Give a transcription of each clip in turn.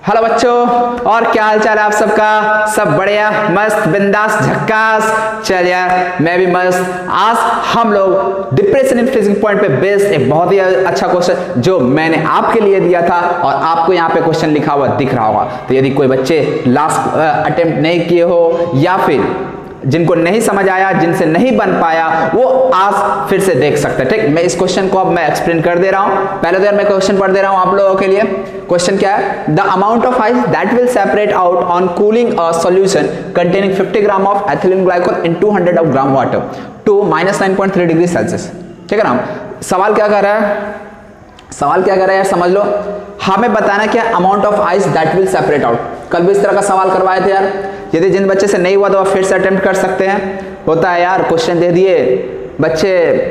Hello बच्चों, और क्या हाल चाल है आप सबका? सब बढ़िया, मस्त, बिंदास, झक्कास। चल यार, मैं भी मस्त। आज हम लोग डिप्रेशन इन फ्रीजिंग पॉइंट पे बेस्ड एक बहुत ही अच्छा क्वेश्चन जो मैंने आपके लिए दिया था और आपको यहाँ पे क्वेश्चन लिखा हुआ दिख रहा होगा। तो यदि कोई बच्चे लास्ट अटेम्प्ट नहीं किए हो या फिर जिनको नहीं समझ आया, जिनसे नहीं बन पाया, वो आज फिर से देख सकते हैं। ठीक, मैं इस क्वेश्चन को अब मैं एक्सप्लेन कर दे रहा हूं। पहले तो यार मैं क्वेश्चन पढ़ दे रहा हूं आप लोगों के लिए। क्वेश्चन क्या है? The amount of ice that will separate out on cooling a solution containing 50 gram of ethylene glycol in 200 of gram water to -9.3 degree Celsius. ठीक है ना? सवाल क्या कर रहा है? सवाल क्या कर रहा है यार, समझ लो। हमें बताना क्या amount of ice that will separate out. कल भी इस तरह का सवाल करवाए थे यार। यदि जिन बच्चे से नहीं हुआ तो आप फिर से अटेम्प्ट कर सकते हैं। होता है यार, क्वेश्चन दे दिए, बच्चे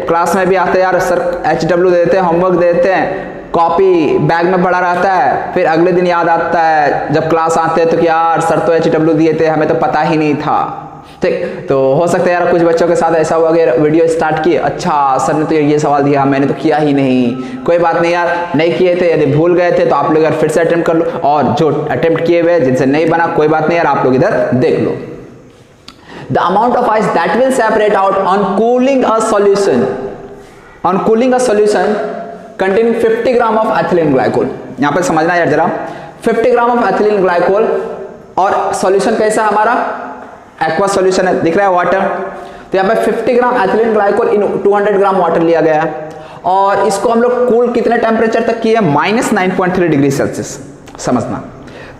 क्लास में भी आते हैं यार, सर HW दे देते हैं, होमवर्क दे देते हैं, कॉपी बैग में पड़ा रहता है, फिर अगले दिन याद आता है जब क्लास आते हैं तो कि यार सर तो HW दिए थे, हमें तो पता ही नहीं था। ठीक, तो हो सकता है यार कुछ बच्चों के साथ ऐसा हुआ कि वीडियो स्टार्ट किए, अच्छा सर ने तो ये सवाल दिया, मैंने तो किया ही नहीं। कोई बात नहीं यार, नहीं किए थे, यदि भूल गए थे तो आप लोग यार फिर से अटेम्प्ट कर लो, और जो अटेम्प्ट किए हुए जिनसे नहीं बना कोई बात नहीं यार, आप लोग इधर देख लो। The amount of ice that will separate out on cooling a solution, on cooling a solution containing 50 gram of ethylene glycol. यहां पर समझना यार जरा, 50 ग्राम ऑफ एथिलीन ग्लाइकोल, और सॉल्यूशन कैसा है हमारा? एक्वा सॉल्यूशन है, दिख रहा है वाटर। तो यहाँ पे 50 ग्राम ethylene glycol in 200 gram water लिया गया है, और इसको हम लोग कूल कितने टेम्परेचर तक किए? -9.3 डिग्री सेल्सियस। समझना,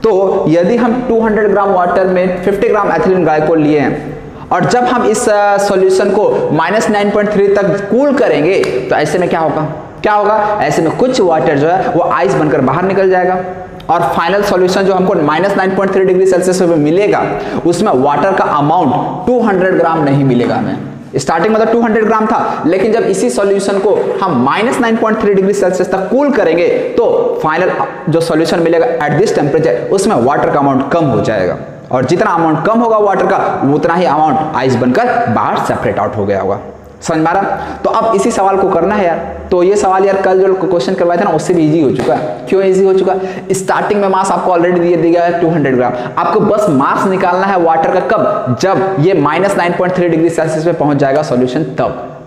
तो यदि हम 200 ग्राम वाटर में 50 ग्राम एथिलीन ग्लाइकोल लिए हैं, और जब हम इस सॉल्यूशन को -9.3 तक कूल करेंगे तो ऐसे में क्या होगा? क्या होगा? ऐसे में कुछ वाटर जो है वो आइस बनकर बाहर निकल जाएगा, और फाइनल सॉल्यूशन जो हमको -9.3 डिग्री सेल्सियस में मिलेगा उसमें वाटर का अमाउंट 200 ग्राम नहीं मिलेगा हमें। स्टार्टिंग में तो 200 ग्राम था, लेकिन जब इसी सॉल्यूशन को हम -9.3 डिग्री सेल्सियस तक कूल करेंगे तो फाइनल जो सॉल्यूशन मिलेगा एट दिस टेम्परेचर, उसमें वाटर का अमाउंट कम हो जाएगा, और जितना अमाउंट कम होगा वाटर का उतना ही अमाउंट आइस बनकर बाहर सेपरेट आउट हो गया होगा। समझ में आ रहा? तो अब इसी सवाल को करना है यार। तो ये सवाल यार कल जो क्वेश्चन करवाया था ना उससे भी इजी हो चुका है। क्यों इजी हो चुका? स्टार्टिंग में मास आपको ऑलरेडी दिया गया है 200 ग्राम। आपको बस मास निकालना है वाटर का कब? जब ये -9.3 डिग्री सेल्सियस पे पहुंच जाएगा सॉल्यूशन, तब।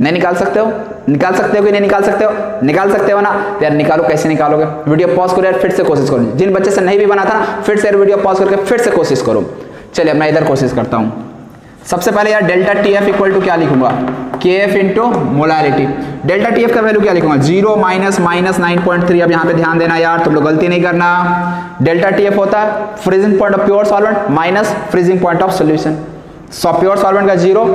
नहीं निकाल सकते हो? निकाल सकते हो कि नहीं निकाल सकते हो? निकाल सकते हो ना? तो यार निकालो। कैसे निकालोगे? वीडियो पॉज करो यार, फिर से कोशिश करो। जिन बच्चे से नहीं भी बना था ना, फिर से वीडियो पॉज करके फिर से कोशिश करो। चलिए मैं इधर कोशिश करता हूं। सबसे पहले यार डेल्टा TF इक्वल टू क्या लिखूंगा? KF into molarity. Delta TF का वैल्यू क्या लिखूंगा? 0 -9.3। अब यहाँ पे ध्यान देना यार, तुम लोग गलती नहीं करना। डेल्टा TF होता है freezing point of pure solvent minus freezing point of solution. Pure solvent का 0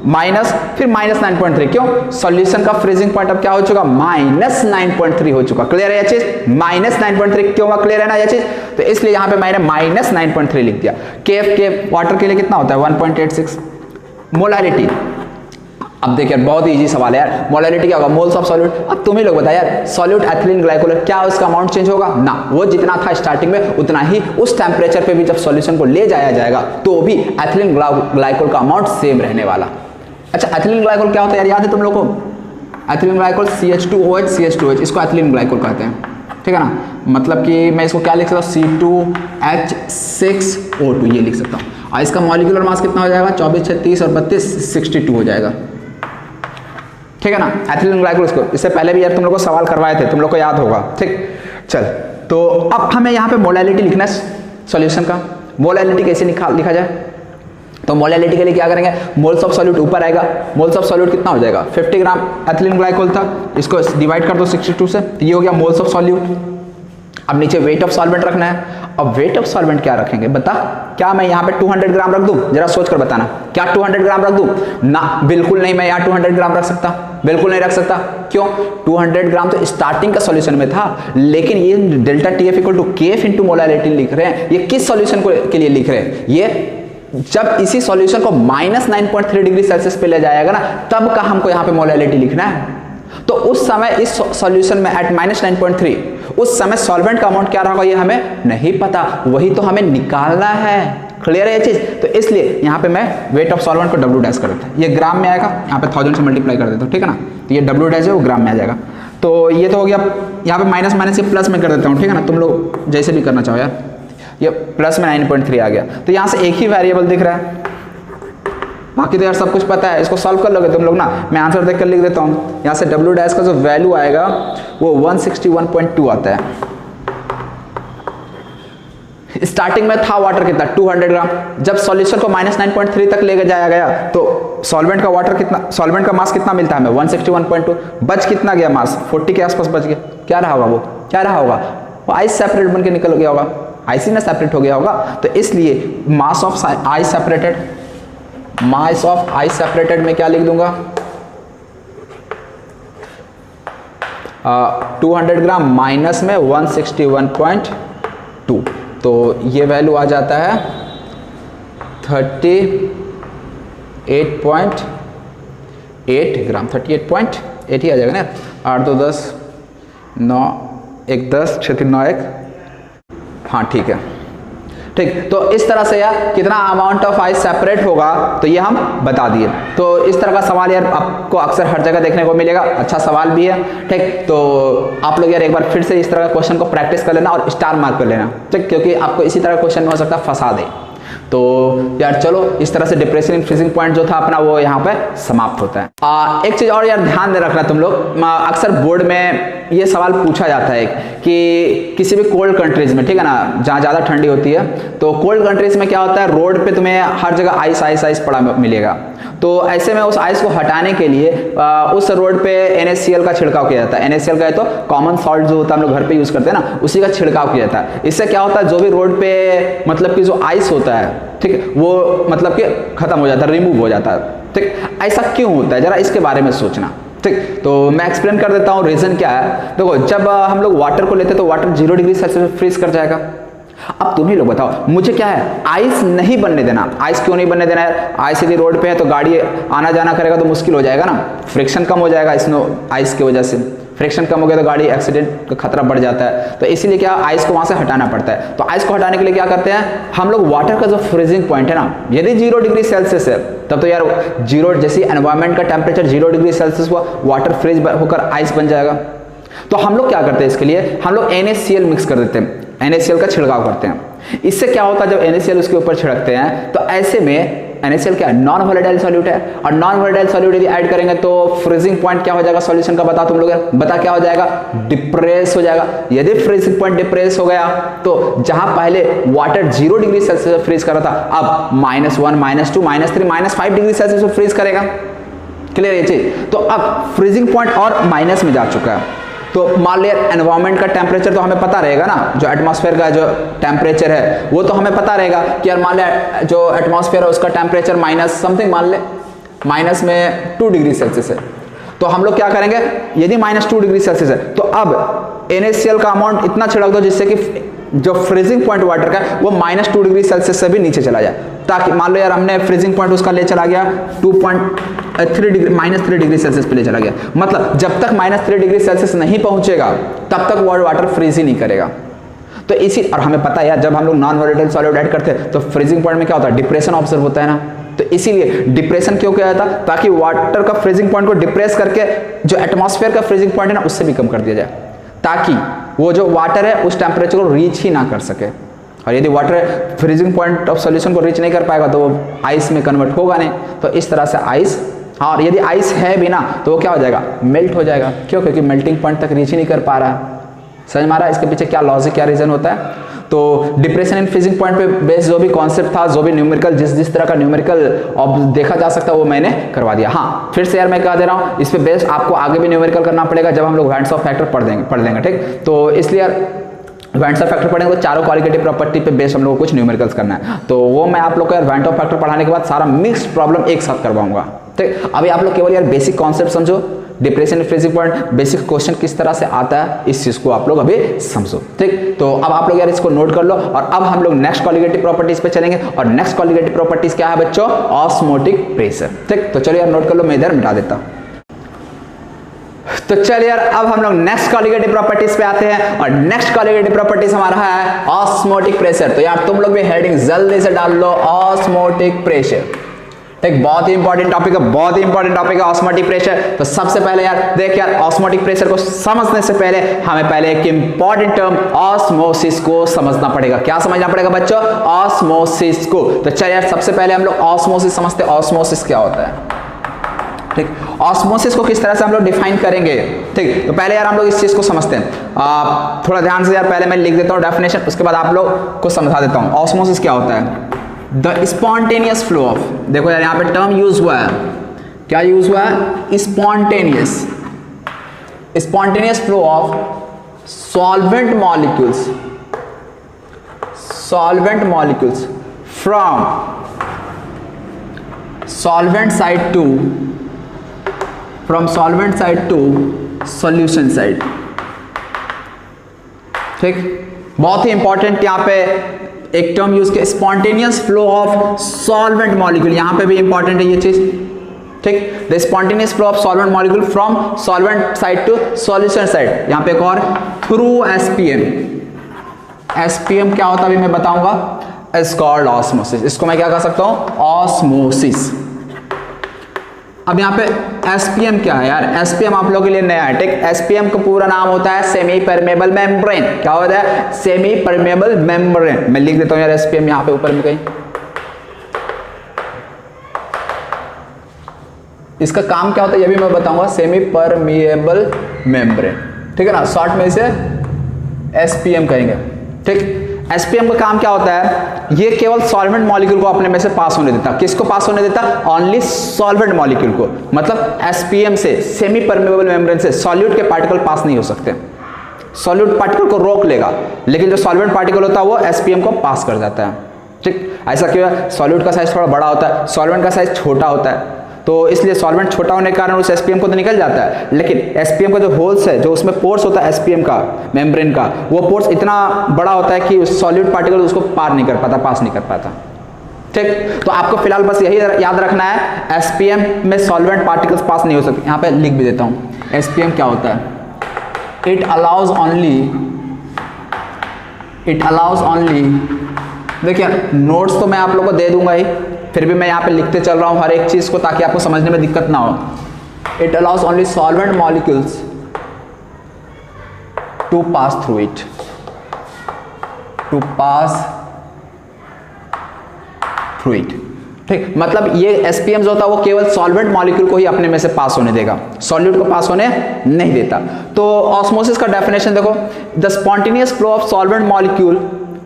माइनस फिर -9.3। क्यों? सॉल्यूशन का फ्रीजिंग पॉइंट अब क्या हो चुका? -9.3 हो चुका। क्लियर है ये चीज? -9.3 क्यों हुआ? क्लियर है ना ये चीज? तो इसलिए यहां पे मैंने -9.3 लिख दिया। KF के वाटर के लिए कितना होता है? 1.86। मोलारिटी, अब देखिए बहुत ही इजी सवाल है यार। मोलारिटी क्या होगा? Moles of solute. अब तुम ही लोग बताया यार, सॉल्यूट एथिलीन ग्लाइकोल, क्या उसका अमाउंट चेंज होगा? ना, वो जितना था स्टार्टिंग में उतना ही उस टेम्परेचर पे भी जब सॉल्यूशन को ले जाया जाएगा तो भी एथिलीन ग्लाइकोल का अमाउंट सेम रहने वाला। अच्छा, एथिलीन ग्लाइकोल क्या होता है यार? याद है तुम लोगों को? एथिलीन ग्लाइकोल CH2OH, CH2H, इसको एथिलीन ग्लाइकोल कहते हैं। ठीक है ना? मतलब कि मैं इसको क्या लिख सकता हूँ? C2H6O2 ये लिख सकता हूँ। और इसका मॉलिक्यूलर मास कितना हो जाएगा? 24, 36 और 32, 62 हो जाएगा। ठीक है ना? Ethylene glycol. इसको इससे पहले भी यार तुम लोग को सवाल करवाए थे, तुम लोग को याद होगा। ठीक, चल तो अब हमें यहाँ पे मोलालिटी लिखना है सॉल्यूशन का। मोलालिटी कैसे लिखा जाए? तो मोलालिटी के लिए क्या करेंगे? मोल्स ऑफ सॉल्यूट ऊपर आएगा। मोल्स ऑफ सॉल्यूट कितना हो जाएगा? 50 ग्राम एथिलीन ग्लाइकोल था, इसको डिवाइड कर दो 62 से, तो ये हो गया मोल्स ऑफ सॉल्यूट। अब नीचे वेट ऑफ सॉल्वेंट रखना है। अब वेट ऑफ सॉल्वेंट क्या रखेंगे? बता, क्या मैं यहाँ पे 200 ग्राम रख दूं? जरा सोच कर बताना, क्या 200 ग्राम रख दूं? ना, बिल्कुल नहीं। मैं यहाँ 200 ग्राम रख सकता? बिल्कुल नहीं रख सकता। क्यों? 200 ग्राम तो स्टार्टिंग का सॉल्यूशन में था, लेकिन ये delta TF equal to KF into molarity लिख रहे हैं, ये किस सॉल्यूशन के लिए लिख रहे हैं? ये जब इसी सॉल्यूशन को -9.3 डिग्री सेल्सियस पे ले जाएगा ना, तब का हमको यहाँ पे मोलारिटी लिखना है। तो उस समय इस सॉल्यूशन में एट -9.3 उस समय सॉल्वेंट का अमाउंट क्या रहा होगा ये हमें नहीं पता, वही तो हमें निकालना है। क्लियर है ये चीज? तो इसलिए यहाँ पे मैं वेट ऑफ सॉल्वेंट को W डैश कर देता हूँ। ये ग्राम में आएगा, यहाँ पे 1000 से मल्टीप्लाई कर देता हूँ। ठीक है ना? तो ये W डैश है वो ग्राम में आ जाएगा। तो ये तो हो गया, यहाँ पे माइनस माइनस ये प्लस में कर देता हूँ, ठीक है ना, तुम लोग जैसे भी करना चाहो यार। ये प्लस में 9.3 आ गया, तो यहाँ से एक ही वेरिएबल दिख रहा है, बाकी तो यार सब कुछ पता है। इसको सॉल्व कर लोगे तुम लोग ना, मैं आंसर देख कर लिख देता हूँ। यहाँ से W डैश का जो वैल्यू आएगा वो 161.2 आता है। स्टार्टिंग में था वाटर कितना 200 ग्राम, जब सॉल्यूशन को -9.3 तक लेके जाया गया तो सॉल्वेंट का वाटर कितना, सॉल्वेंट का मास कितना मिलता है हमें 161.2, बच कितना गया मास 40 के आसपास बच गया। क्या रहा होगा वो, क्या रहा होगा, वो आइस सेपरेट बन के निकल गया होगा, आइस में सेपरेट हो गया होगा। तो इसलिए mass of ice separated, mass of ice separated में क्या लिख दूंगा 200 ग्राम माइनस में 161.2, तो ये वैल्यू आ जाता है 38.8 ग्राम, 38.8 ही आ जाएगा ना, 8 2 10 9 1 10 6 3 9 1, हाँ ठीक है, ठीक। तो इस तरह से यार कितना अमाउंट ऑफ आइस सेपरेट होगा तो ये हम बता दिए। तो इस तरह का सवाल यार आपको अक्सर हर जगह देखने को मिलेगा, अच्छा सवाल भी है, ठीक। तो आप लोग यार एक बार फिर से इस तरह का क्वेश्चन को प्रैक्टिस कर लेना और स्टार मार्क कर लेना, ठीक, क्योंकि आपको इसी तरह क्वेश्चन में हो सकता है फंसा दे। तो यार चलो इस तरह से डिप्रेशन इन फ्रीजिंग पॉइंट जो था अपना वो यहाँ पे समाप्त होता है। एक चीज और यार ध्यान दे रखना तुम लोग, अक्सर बोर्ड में ये सवाल पूछा जाता है कि किसी भी कोल्ड कंट्रीज में, ठीक है ना, जहाँ ज़्यादा ठंडी होती है, तो कोल्ड कंट्रीज में क्या होता है रोड पे तुम्हें हर जगह आइस आइस आइस पड़ा मिलेगा। तो ऐसे में उस आइस को हटाने के लिए उस रोड पे NaCl का छिड़काव किया जाता है। NaCl का है तो कॉमन सॉल्ट जो होता है हम लोग घर पे यूज करते हैं ना, उसी का छिड़काव किया जाता है। इससे क्या होता है जो भी रोड पे मतलब कि जो आइस होता है, ठीक है, वो मतलब कि खत्म हो जाता है, रिमूव हो जाता है, ठीक। ऐसा क्यों होता है जरा इसके बारे में सोचना, ठीक। तो मैं एक्सप्लेन कर देता हूँ रीजन क्या है। देखो जब हम लोग वाटर को लेते हैं तो वाटर 0 डिग्री सेल्सियस पे फ्रीज कर जाएगा। अब तुम ही लोग बताओ मुझे क्या है, आइस नहीं बनने देना। आइस क्यों नहीं बनने देना है, आइस यदि रोड पे है तो गाड़ी आना जाना करेगा तो मुश्किल हो जाएगा ना, फ्रिक्शन कम हो जाएगा स्नो आइस की वजह से, फ्रिक्शन कम हो गया तो गाड़ी एक्सीडेंट का खतरा बढ़ जाता है। तो इसीलिए क्या आइस को वहां से हटाना पड़ता है। तो आइस को हटाने के लिए क्या करते हैं हम लोग, वाटर का जो फ्रीजिंग पॉइंट है ना, यदि 0 डिग्री सेल्सियस है तब तो यार 0 जैसे एनवायरमेंट का टेम्परेचर 0 डिग्री सेल्सियस हुआ, वाटर फ्रीज होकर आइस बन जाएगा। तो हम लोग क्या करते हैं इसके लिए, हम लोग NaCl मिक्स कर देते हैं, NaCl का छिड़काव करते हैं। इससे क्या होता है जब NaCl उसके ऊपर छिड़कते हैं तो ऐसे में NaCl क्या है, नॉन वोलेटाइल सॉल्यूट है, और नॉन वोलेटाइल सॉल्यूट यदि ऐड करेंगे तो फ्रीजिंग पॉइंट क्या हो जाएगा सॉल्यूशन का, बता तुम लोग, बता क्या हो जाएगा, डिप्रेस हो जाएगा। यदि फ्रीजिंग पॉइंट डिप्रेस हो गया तो जहां पहले वाटर 0 डिग्री सेल्सियस फ्रीज कर रहा था, अब -1 -2 -3 -5 डिग्री सेल्सियस फ्रीज करेगा। क्लियर ये चीज। तो अब फ्रीजिंग पॉइंट और माइनस में जा चुका है। तो मान लिया एनवायरमेंट का टेम्परेचर तो हमें पता रहेगा ना, जो एटमॉस्फेयर का जो टेम्परेचर है वो तो हमें पता रहेगा कि यार मान लिया जो एटमॉस्फेयर है उसका टेम्परेचर माइनस समथिंग, मान ले माइनस में 2 डिग्री सेल्सियस है। तो हम लोग क्या करेंगे, यदि -2 डिग्री सेल्सियस है तो अब NaCl का अमाउंट इतना छिड़क दो जिससे कि जो फ्रीजिंग पॉइंट वाटर का है वो -2 डिग्री सेल्सियस से भी नीचे चला जाए, ताकि मान लो यार हमने फ्रीजिंग पॉइंट उसका ले चला गया 2.3 डिग्री -3 डिग्री सेल्सियस पे ले चला गया, मतलब जब तक -3 डिग्री सेल्सियस नहीं पहुंचेगा तब तक वाटर फ्रीज ही नहीं करेगा। तो इसी, और हमें पता है यार जब हम लोग नॉन वोलेटाइल सॉल्यूट ऐड करते हैं तो फ्रीजिंग पॉइंट में क्या होता है, डिप्रेशन ऑब्जर्व होता है ना। तो इसीलिए डिप्रेशन क्यों किया जाता, ताकि वाटर का फ्रीजिंग पॉइंट को डिप्रेस करके जो एटमॉस्फेयर का फ्रीजिंग पॉइंट है ना उससे भी कम कर दिया जाए, ताकि वो जो वाटर है उस टेम्परेचर को रीच ही ना कर सके। और यदि water freezing point of solution को रीच नहीं कर पाएगा तो वो आइस में कन्वर्ट होगा नहीं। तो इस तरह से आइस, और यदि आइस है भी ना तो वो क्या हो जाएगा, मेल्ट हो जाएगा। क्यों, क्योंकि मेल्टिंग पॉइंट तक रीच ही नहीं कर पा रहा है। समझ में आ रहा है इसके पीछे क्या लॉजिक, क्या रीजन होता है। तो डिप्रेशन इन फ्रीजिंग पॉइंट पे बेस्ड जो भी कॉन्सेप्ट था, जो भी न्यूमेरिकल जिस तरह का न्यूमेरिकल देखा जा सकता है वो मैंने करवा दिया। हाँ फिर से यार मैं कह दे रहा हूँ, इस पे बेस्ड आपको आगे भी न्यूमेरिकल करना पड़ेगा जब हम लोग वैल्यूज ऑफ फैक्टर पढ़ लेंगे, ठीक। तो इसलिए यार वैल्यूज ऑफ फैक्टर पढ़ेंगे तो चारों क्वालिटेटिव प्रॉपर्टी पे बेस्ड हम लोग को कुछ न्यूमेरिकल्स करना है। तो वो मैं आप लोग को यार वैल्यूज ऑफ फैक्टर पढ़ाने के बाद सारा मिक्स्ड प्रॉब्लम एक साथ करवाऊंगा, ठीक। अभी आप लोग केवल यार बेसिक कॉन्सेप्ट समझो, depression in freezing point basic question किस तरह से आता है इस चीज को आप लोग अभी समझो, ठीक। तो अब आप लोग यार इसको नोट कर लो, और अब हम लोग नेक्स्ट कॉलिगेटिव प्रॉपर्टीज पे चलेंगे। और नेक्स्ट कॉलिगेटिव प्रॉपर्टीज क्या है बच्चों, ऑस्मोटिक प्रेशर, ठीक। तो चलो यार नोट कर लो, मैं इधर मिटा देता हूं। तो चलिए यार अब हम लोग नेक्स्ट कॉलिगेटिव प्रॉपर्टीज पे आते हैं, और नेक्स्ट कॉलिगेटिव प्रॉपर्टीज हमारा है ऑस्मोटिक प्रेशर। तो यार तुम लोग भी हेडिंग जल्दी से डाल लो, ऑस्मोटिक प्रेशर। ठीक, बहुत ही इंपॉर्टेंट टॉपिक है, बहुत ही इंपॉर्टेंट टॉपिक है ऑस्मोटिक प्रेशर। तो सबसे पहले यार देख यार, ऑस्मोटिक प्रेशर को समझने से पहले हमें पहले एक इंपॉर्टेंट टर्म ऑस्मोसिस को समझना पड़ेगा। क्या समझना पड़ेगा बच्चों? ऑस्मोसिस को। तो चल यार सबसे पहले हम लोग ऑस्मोसिस समझते हैं। ऑस्मोसिस क्या होता है? ठीक, ऑस्मोसिस को किस तरह से हम लोग डिफाइन करेंगे? ठीक, तो पहले यार हम लोग इस चीज को समझते हैं। थोड़ा ध्यान से यार, पहले मैं लिख देता हूँ डेफिनेशन, उसके बाद आप लोग को समझा देता हूँ। ऑस्मोसिस क्या होता है? द स्पॉन्टेनियस फ्लो ऑफ, देखो यार यहाँ पे टर्म यूज हुआ है, क्या यूज हुआ है? Spontaneous flow of solvent molecules from solvent side to solution side. ठीक, बहुत ही इंपॉर्टेंट यहाँ पे एक टर्म यूज किया, spontaneous flow of solvent molecule. यहां पे भी इंपॉर्टेंट है ये चीज। ठीक, the spontaneous flow of solvent molecule from solvent side to solution side. यहां पे एक और, थ्रू एसपीएम क्या होता है अभी मैं बताऊंगा। It's called osmosis. इसको मैं क्या कह सकता हूं? ऑस्मोसिस। अब यहाँ पे एसपीएम क्या है यार? एसपीएम आप लोगों के लिए नया है। ठीक, एसपीएम का पूरा नाम होता है सेमी परमेबल मेम्ब्रेन। क्या होता है? Semi permeable membrane. मैं लिख देता हूं यार एसपीएम यहाँ पे ऊपर में कहीं। इसका काम क्या होता है ये भी मैं बताऊंगा, सेमी परमेबल मेम्ब्रेन। ठीक है ना, शॉर्ट में इसे एसपीएम कहेंगे। ठीक, एसपीएम का काम क्या होता है? ये केवल सॉल्वेंट मॉलिक्यूल को अपने में से पास होने देता। किसको पास होने देता? ओनली सॉल्वेंट मॉलिक्यूल को। मतलब एसपीएम से, सेमी परमेबल मेम्ब्रेन से सॉल्यूट के पार्टिकल पास नहीं हो सकते। सॉल्यूट पार्टिकल को रोक लेगा, लेकिन जो सॉल्वेंट पार्टिकल होता है वो एसपीएम को पास कर जाता है। ठीक, ऐसा क्यों है? सॉल्यूट का साइज थोड़ा बड़ा होता है, सॉल्वेंट का साइज छोटा होता है, तो इसलिए सॉल्वेंट छोटा होने के कारण उस एसपीएम को तो निकल जाता है, लेकिन एसपीएम का जो होल्स है, जो उसमें पोर्स होता है एसपीएम का, मेम्ब्रेन का, वो पोर्स इतना बड़ा होता है कि उस सॉल्यूट पार्टिकल उसको पार नहीं कर पाता, पास नहीं कर पाता। ठीक, तो आपको फिलहाल बस यही याद रखना है, एसपीएम में सॉल्वेंट पार्टिकल्स पास नहीं हो सकते। यहाँ पे लिख भी देता हूँ, एसपीएम क्या होता है? इट अलाउज ओनली, देखिए नोट्स तो मैं आप लोगों को दे दूंगा ही, फिर भी मैं यहाँ पे लिखते चल रहा हूँ हर एक चीज को, ताकि आपको समझने में दिक्कत ना हो। It allows only solvent molecules to pass through it, ठीक, मतलब ये एसपीएम जो होता है वो केवल सॉल्वेंट मॉलिक्यूल को ही अपने में से पास होने देगा, सॉल्यूट को पास होने नहीं देता। तो ऑस्मोसिस का डेफिनेशन देखो, the spontaneous flow of solvent molecule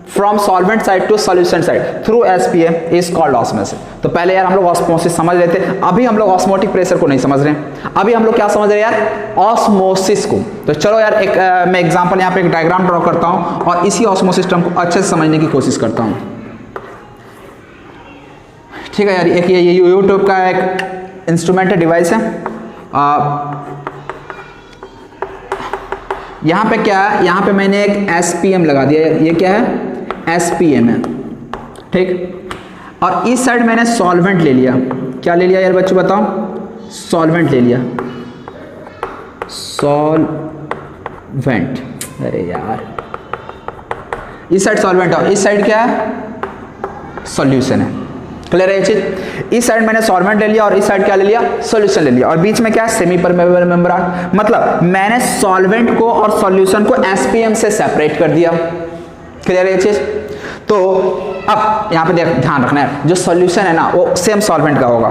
from solvent side to solution side through SPM is called osmosis. तो पहले यार हम लोग ऑस्मोसिस समझ लेते हैं, अभी हम लोग ऑस्मोटिक प्रेशर को नहीं समझ रहे हैं, अभी हम लोग क्या समझ रहे हैं यार? ऑस्मोसिस को। तो चलो यार एक मैं एग्जांपल यहाँ पे एक डायग्राम ड्रॉ करता हूँ और इसी ऑस्मोसिस टर्म को अच्छे से समझने की कोशिश करता हूँ। ठीक है यार, एक ये यूट्यूब का एक इंस्ट्रूमेंट है, डिवाइस है। यहाँ पे क्या है? यहाँ पे मैंने एक एसपीएम लगा दिया, ये क्या है? एसपीएम है, ठीक। और इस साइड मैंने सॉल्वेंट ले लिया, क्या ले लिया यार बच्चों बताओ? सॉल्वेंट ले लिया, सॉल्वेंट। अरे यार, इस साइड सॉल्वेंट है, इस साइड क्या है? सॉल्यूशन है। क्लियर है ये चीज? इस साइड मैंने सॉल्वेंट ले लिया और इस साइड क्या ले लिया? सॉल्यूशन ले लिया। और बीच में क्या है? Semi permeable membrane. मतलब मैंने सॉल्वेंट को और सॉल्यूशन को एसपीएम से सेपरेट कर दिया। क्लियर है ये चीज? तो अब यहाँ पे ध्यान रखना है, जो सॉल्यूशन है ना वो सेम सॉल्वेंट का होगा,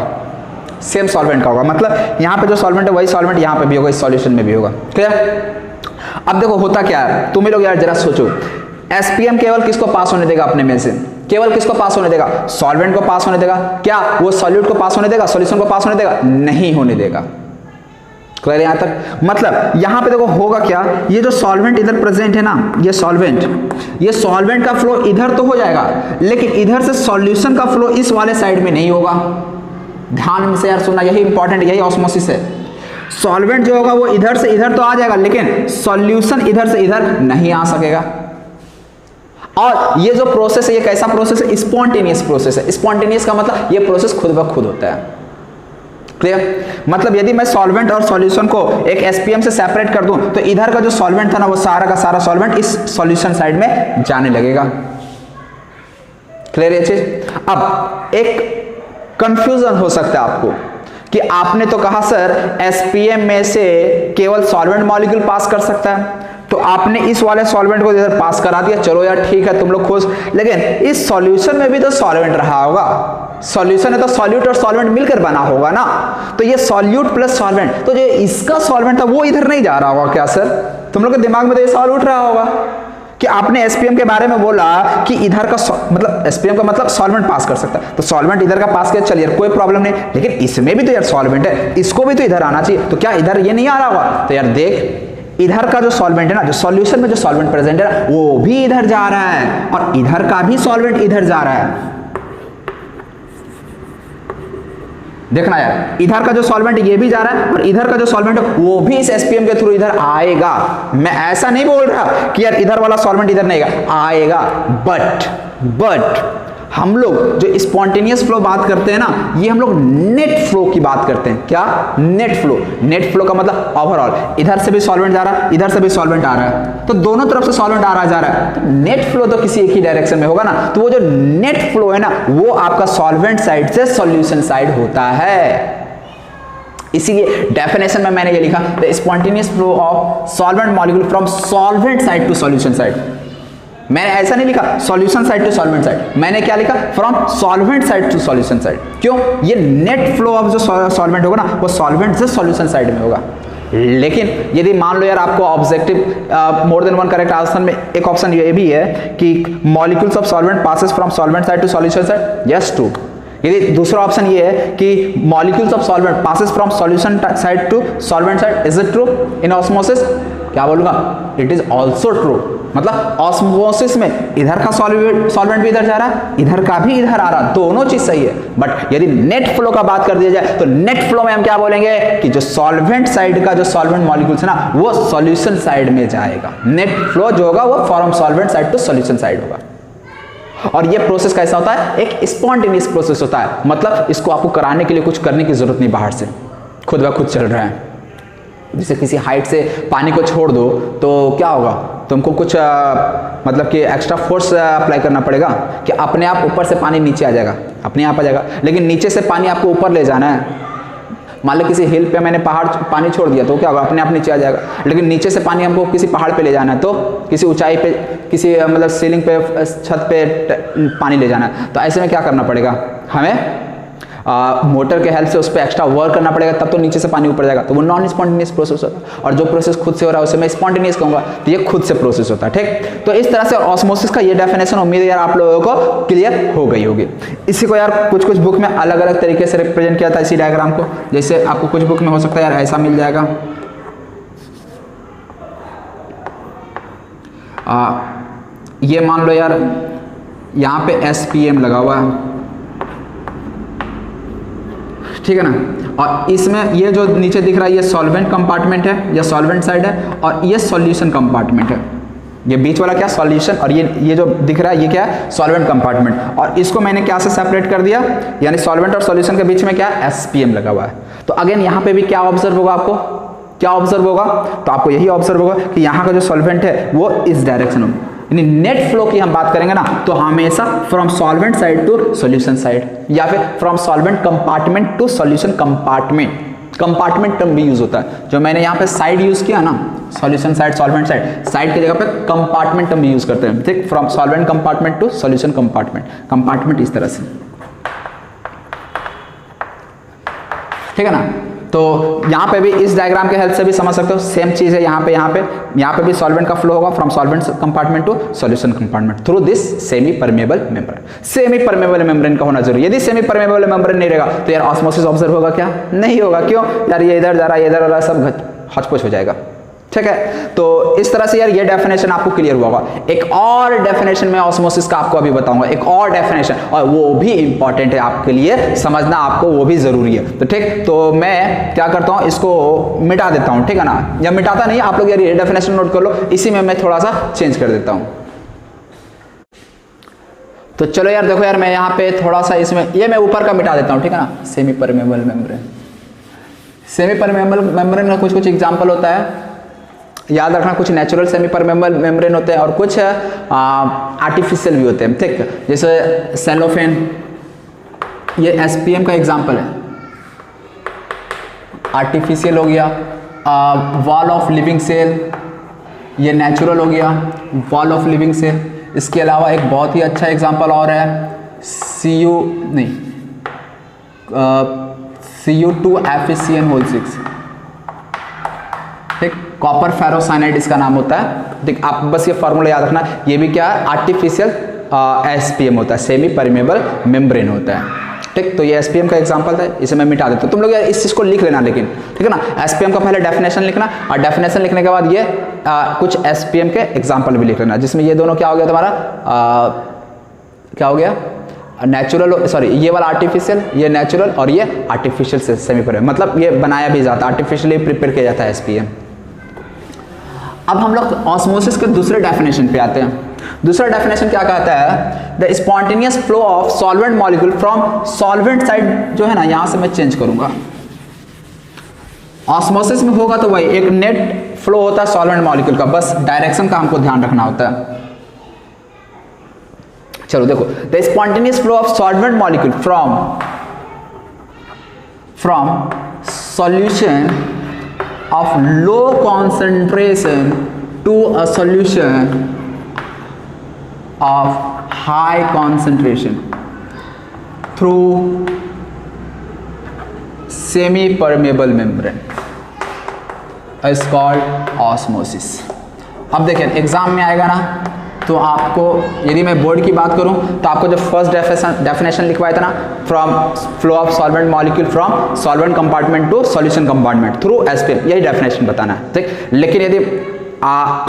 सेम सॉल्वेंट का होगा। मतलब यहाँ पे जो सॉल्वेंट है वही सॉल्वेंट यहाँ पे भी होगा, इस सॉल्यूशन में भी होगा। क्लियर? अब देखो होता क्या है, तुम ही लोग यार जरा सोचो, एसपीएम केवल किसको पास होने देगा अपने में से? केवल किसको पास होने देगा? सॉल्वेंट को पास होने देगा। क्या वो सॉल्यूट को पास होने देगा? सॉल्यूशन को पास होने देगा? नहीं होने देगा। क्लियर यहां तक? मतलब यहां पे देखो होगा क्या, ये जो सॉल्वेंट इधर प्रेजेंट है ना, ये सॉल्वेंट का फ्लो इधर तो हो जाएगा, लेकिन इधर से सॉल्यूशन का फ्लो इस वाले साइड में नहीं होगा। ध्यान से यार सुनना, यही इंपॉर्टेंट, यही ऑस्मोसिस है। सॉल्वेंट जो होगा वो इधर से इधर तो आ जाएगा, लेकिन सॉल्यूशन इधर से इधर नहीं आ सकेगा। और ये जो प्रोसेस है, ये कैसा प्रोसेस है? स्पॉन्टेनियस प्रोसेस है। स्पॉन्टेनियस का मतलब ये प्रोसेस खुद ब खुद होता है। क्लियर? मतलब यदि मैं सॉल्वेंट और सॉल्यूशन को एक एसपीएम से सेपरेट कर दूं, तो इधर का जो सॉल्वेंट था ना, वो सारा का सारा सॉल्वेंट इस सॉल्यूशन साइड में जाने लगेगा। क्लियर है चीज? अब एक कंफ्यूजन हो सकता है आपको कि आपने तो कहा सर एसपीएम में से केवल सॉल्वेंट मॉलिक्यूल पास कर सकता है, तो आपने इस वाले सॉल्वेंट को इधर पास करा दिया, चलो यार ठीक है तुम लोग खोज, लेकिन इस सॉल्यूशन में भी तो सॉल्वेंट रहा होगा, सॉल्यूशन है तो सॉल्यूट और सॉल्वेंट मिलकर बना होगा ना, तो ये सॉल्यूट प्लस सॉल्वेंट, तो जो इसका सॉल्वेंट था वो इधर नहीं जा रहा होगा क्या सर? तुम लोग के दिमाग में तो ये सवाल उठ रहा होगा कि आपने एसपीएम के बारे में बोला कि इधर का मतलब एसपीएम का मतलब सॉल्वेंट पास कर सकता है, तो सॉल्वेंट इधर का पास किया, चलिए कोई प्रॉब्लम नहीं, लेकिन इसमें भी तो यार सॉल्वेंट है, इसको भी तो इधर आना चाहिए, तो क्या इधर ये नहीं आ रहा होगा? तो यार देख, इधर का जो सॉल्वेंट है ना, जो सॉल्यूशन में जो सॉल्वेंट प्रेजेंट है वो भी इधर जा रहा है और इधर का भी सॉल्वेंट इधर जा रहा है। देखना यार, इधर का जो सॉल्वेंट ये भी जा रहा है और इधर का जो सॉल्वेंट है वो भी इस एसपीएम के थ्रू इधर आएगा। मैं ऐसा नहीं बोल रहा कि यार इधर वाला सॉल्वेंट इधर नहीं आएगा, बट हम लोग जो स्पॉन्टेनियस फ्लो बात करते हैं ना, ये हम लोग नेट फ्लो की बात करते हैं। क्या? Net flow. नेट फ्लो का मतलब ओवरऑल, इधर से भी सॉल्वेंट जा रहा है, इधर से भी सॉल्वेंट आ रहा है, तो दोनों तरफ से सॉल्वेंट आ रहा जा रहा है, तो नेट फ्लो तो किसी एक ही डायरेक्शन में होगा ना, तो वो जो नेट फ्लो है ना वो आपका सॉल्वेंट साइड से सॉल्यूशन साइड होता है। इसीलिए डेफिनेशन में मैंने ये लिखा, the spontaneous flow of solvent molecule from solvent side to solution side. मैंने ऐसा नहीं लिखा solution side to solvent side, मैंने क्या लिखा? From solvent side to solution side. क्यों? ये नेट फ्लो ऑफ जो सॉल्वेंट होगा ना वो सॉल्वेंट से सॉल्यूशन साइड में होगा। लेकिन यदि मान लो यार आपको objective more than one correct answer में एक ऑप्शन ये भी है कि molecules of solvent passes from solvent side to solution side, yes true. यदि दूसरा ऑप्शन ये है कि molecules of solvent passes from solution side to solvent side, is it true in osmosis? क्या बोलूंगा? It is also true. मतलब osmosis में इधर का सॉल्वेंट भी इधर जा रहा है, इधर का भी इधर आ रहा, दोनों चीज सही है। बट यदि नेट फ्लो का बात कर दिया जाए तो नेट फ्लो में हम क्या बोलेंगे कि जो सॉल्वेंट साइड का जो सॉल्वेंट मॉलिक्यूल्स है ना वो सॉल्यूशन साइड में जाएगा। नेट फ्लो जो होगा वो from solvent side to solution side होगा। और ये प्रोसेस कैसा होता है? एक स्पॉन्टेनियस प्रोसेस होता है, मतलब इसको आपको कराने के लिए कुछ करने की जरूरत नहीं, बाहर से खुद ब खुद चल रहा है। जैसे किसी हाइट से पानी को छोड़ दो तो क्या होगा? तुमको कुछ मतलब कि एक्स्ट्रा फोर्स अप्लाई करना पड़ेगा कि अपने आप ऊपर से पानी नीचे आ जाएगा, अपने आप आ जाएगा। लेकिन नीचे से पानी आपको ऊपर ले जाना है, मान लो किसी हिल पे मैंने पानी छोड़ दिया तो क्या होगा? अपने आप नीचे आ जाएगा। लेकिन नीचे से पानी हमको किसी पहाड़ पे ले जाना है, तो किसी ऊंचाई पे, किसी मतलब सीलिंग पे, छत पे पानी ले जाना है, तो ऐसे में क्या करना पड़ेगा? हमें मोटर के हेल्प से उस पर एक्स्ट्रा वर्क करना पड़ेगा, तब तो नीचे से पानी ऊपर जाएगा। तो वो नॉन स्पॉन्टेनियस प्रोसेस होता है। और जो प्रोसेस खुद से हो रहा है उसे मैं स्पॉन्टेनियस कहूंगा, तो ये खुद से प्रोसेस होता है। ठीक, तो इस तरह से ऑस्मोसिस का ये डेफिनेशन उम्मीद है यार आप लोगों को क्लियर हो गई होगी। इसी को यार कुछ कुछ बुक में अलग अलग तरीके से रिप्रेजेंट किया था इसी डायग्राम को। जैसे आपको कुछ बुक में हो सकता है यार ऐसा मिल जाएगा, ये मान लो यार यहाँ पे SPM लगा हुआ है, ठीक है ना, और इसमें ये जो नीचे दिख रहा है ये सॉल्वेंट कंपार्टमेंट है या सॉल्वेंट साइड है, और ये सॉल्यूशन कंपार्टमेंट है। ये बीच वाला क्या? सॉल्यूशन, और ये जो दिख रहा है ये क्या है? Solvent compartment. और इसको मैंने क्या से सेपरेट कर दिया, यानी सॉल्वेंट और सॉल्यूशन के बीच में क्या? SPM लगा हुआ है। तो अगेन यहाँ पे भी क्या ऑब्जर्व होगा आपको? क्या ऑब्जर्व होगा? तो आपको यही ऑब्जर्व होगा कि यहाँ का जो सॉल्वेंट है वो इस डायरेक्शन में, यानी नेट फ्लो की हम बात करेंगे ना तो हमेशा from solvent side to solution side, या फिर from solvent compartment to solution compartment. Compartment term भी यूज होता है, जो मैंने यहाँ पे साइड यूज किया ना, solution side, solvent side, side की जगह पे कंपार्टमेंट टर्म भी यूज करते हैं। ठीक, from solvent compartment to solution compartment, compartment इस तरह से, ठीक है ना। तो यहाँ पे भी इस डायग्राम के हेल्प से भी समझ सकते हो, सेम चीज है यहाँ पे भी सॉल्वेंट का फ्लो होगा from solvent compartment to solution compartment through this semi permeable membrane. Semi permeable membrane का होना जरूरी। यदि सेमी परमेबल मेम्ब्रेन नहीं रहेगा तो यार ऑस्मोसिस ऑब्जर्व होगा क्या? नहीं होगा। क्यों? यार ये इधर जा रहा है, इधर आ रहा है, सब हचपच हो जाएगा। ठीक है, तो इस तरह से यार ये डेफिनेशन आपको क्लियर हुआ होगा। एक और डेफिनेशन में ऑस्मोसिस का आपको अभी बताऊंगा, एक और डेफिनेशन, और वो भी इंपॉर्टेंट है आपके लिए, समझना आपको वो भी जरूरी है। तो ठीक, तो मैं क्या करता हूँ, इसको मिटा देता हूँ, ठीक है ना, या मिटाता नहीं, आप लोग यार ये डेफिनेशन नोट कर लो, इसी में मैं थोड़ा सा चेंज कर देता हूँ। तो चलो यार देखो यार, मैं यहाँ पे थोड़ा सा इसमें ये मैं ऊपर का मिटा देता हूँ, ठीक है ना, semi permeable membrane. Semi permeable membrane का कुछ कुछ एग्जाम्पल होता है, याद रखना, कुछ नेचुरल सेमी परमेबल मेम्ब्रेन होते हैं और कुछ आर्टिफिशियल भी होते हैं। ठीक, जैसे सेलोफेन, ये एसपीएम का एग्जाम्पल है, आर्टिफिशियल हो गया, वॉल ऑफ लिविंग सेल, ये नेचुरल हो गया, वॉल ऑफ लिविंग सेल। इसके अलावा एक बहुत ही अच्छा एग्जाम्पल और है, Cu2FeCN6, ठीक, कॉपर फेरोसाइनाइड इसका नाम होता है। ठीक, आप बस ये फॉर्मूला याद रखना, ये भी क्या है, आर्टिफिशियल एसपीएम होता है, सेमी परमेबल मेम्ब्रेन होता है। ठीक, तो ये एसपीएम का एग्जांपल था, इसे मैं मिटा देता हूँ। तुम लोग यार इस चीज़ को लिख लेना, लेकिन ठीक है ना, एसपीएम का पहले डेफिनेशन लिखना, और डेफिनेशन लिखने के बाद ये कुछ एसपीएम के एग्जांपल भी लिख लेना, जिसमें ये दोनों क्या हो गया तुम्हारा, क्या हो गया, नेचुरल, सॉरी ये वाला आर्टिफिशियल, ये नेचुरल, और ये आर्टिफिशियल से सेमी परमेबल, मतलब ये बनाया भी जाता है, आर्टिफिशियली प्रिपेयर किया जाता है एसपीएम। अब हम लोग ऑस्मोसिस के दूसरे डेफिनेशन पे आते हैं। दूसरा डेफिनेशन क्या कहता है, the spontaneous flow of solvent molecule from solvent side, जो है ना, यहां से मैं चेंज करूंगा। ऑस्मोसिस में होगा तो वही एक नेट फ्लो होता है सॉल्वेंट मॉलिक्यूल का, बस डायरेक्शन का हमको ध्यान रखना होता है। चलो देखो, the spontaneous flow of solvent molecule from solution of low concentration to a solution of high concentration through semi permeable membrane is called osmosis। अब देखिए एग्जाम में आएगा ना, तो आपको, यदि मैं बोर्ड की बात करूं तो आपको जो फर्स्ट डेफिनेशन लिखवाया था ना, from flow of solvent molecule from solvent compartment to solution compartment through SPM, यही डेफिनेशन बताना है। ठीक, लेकिन यदि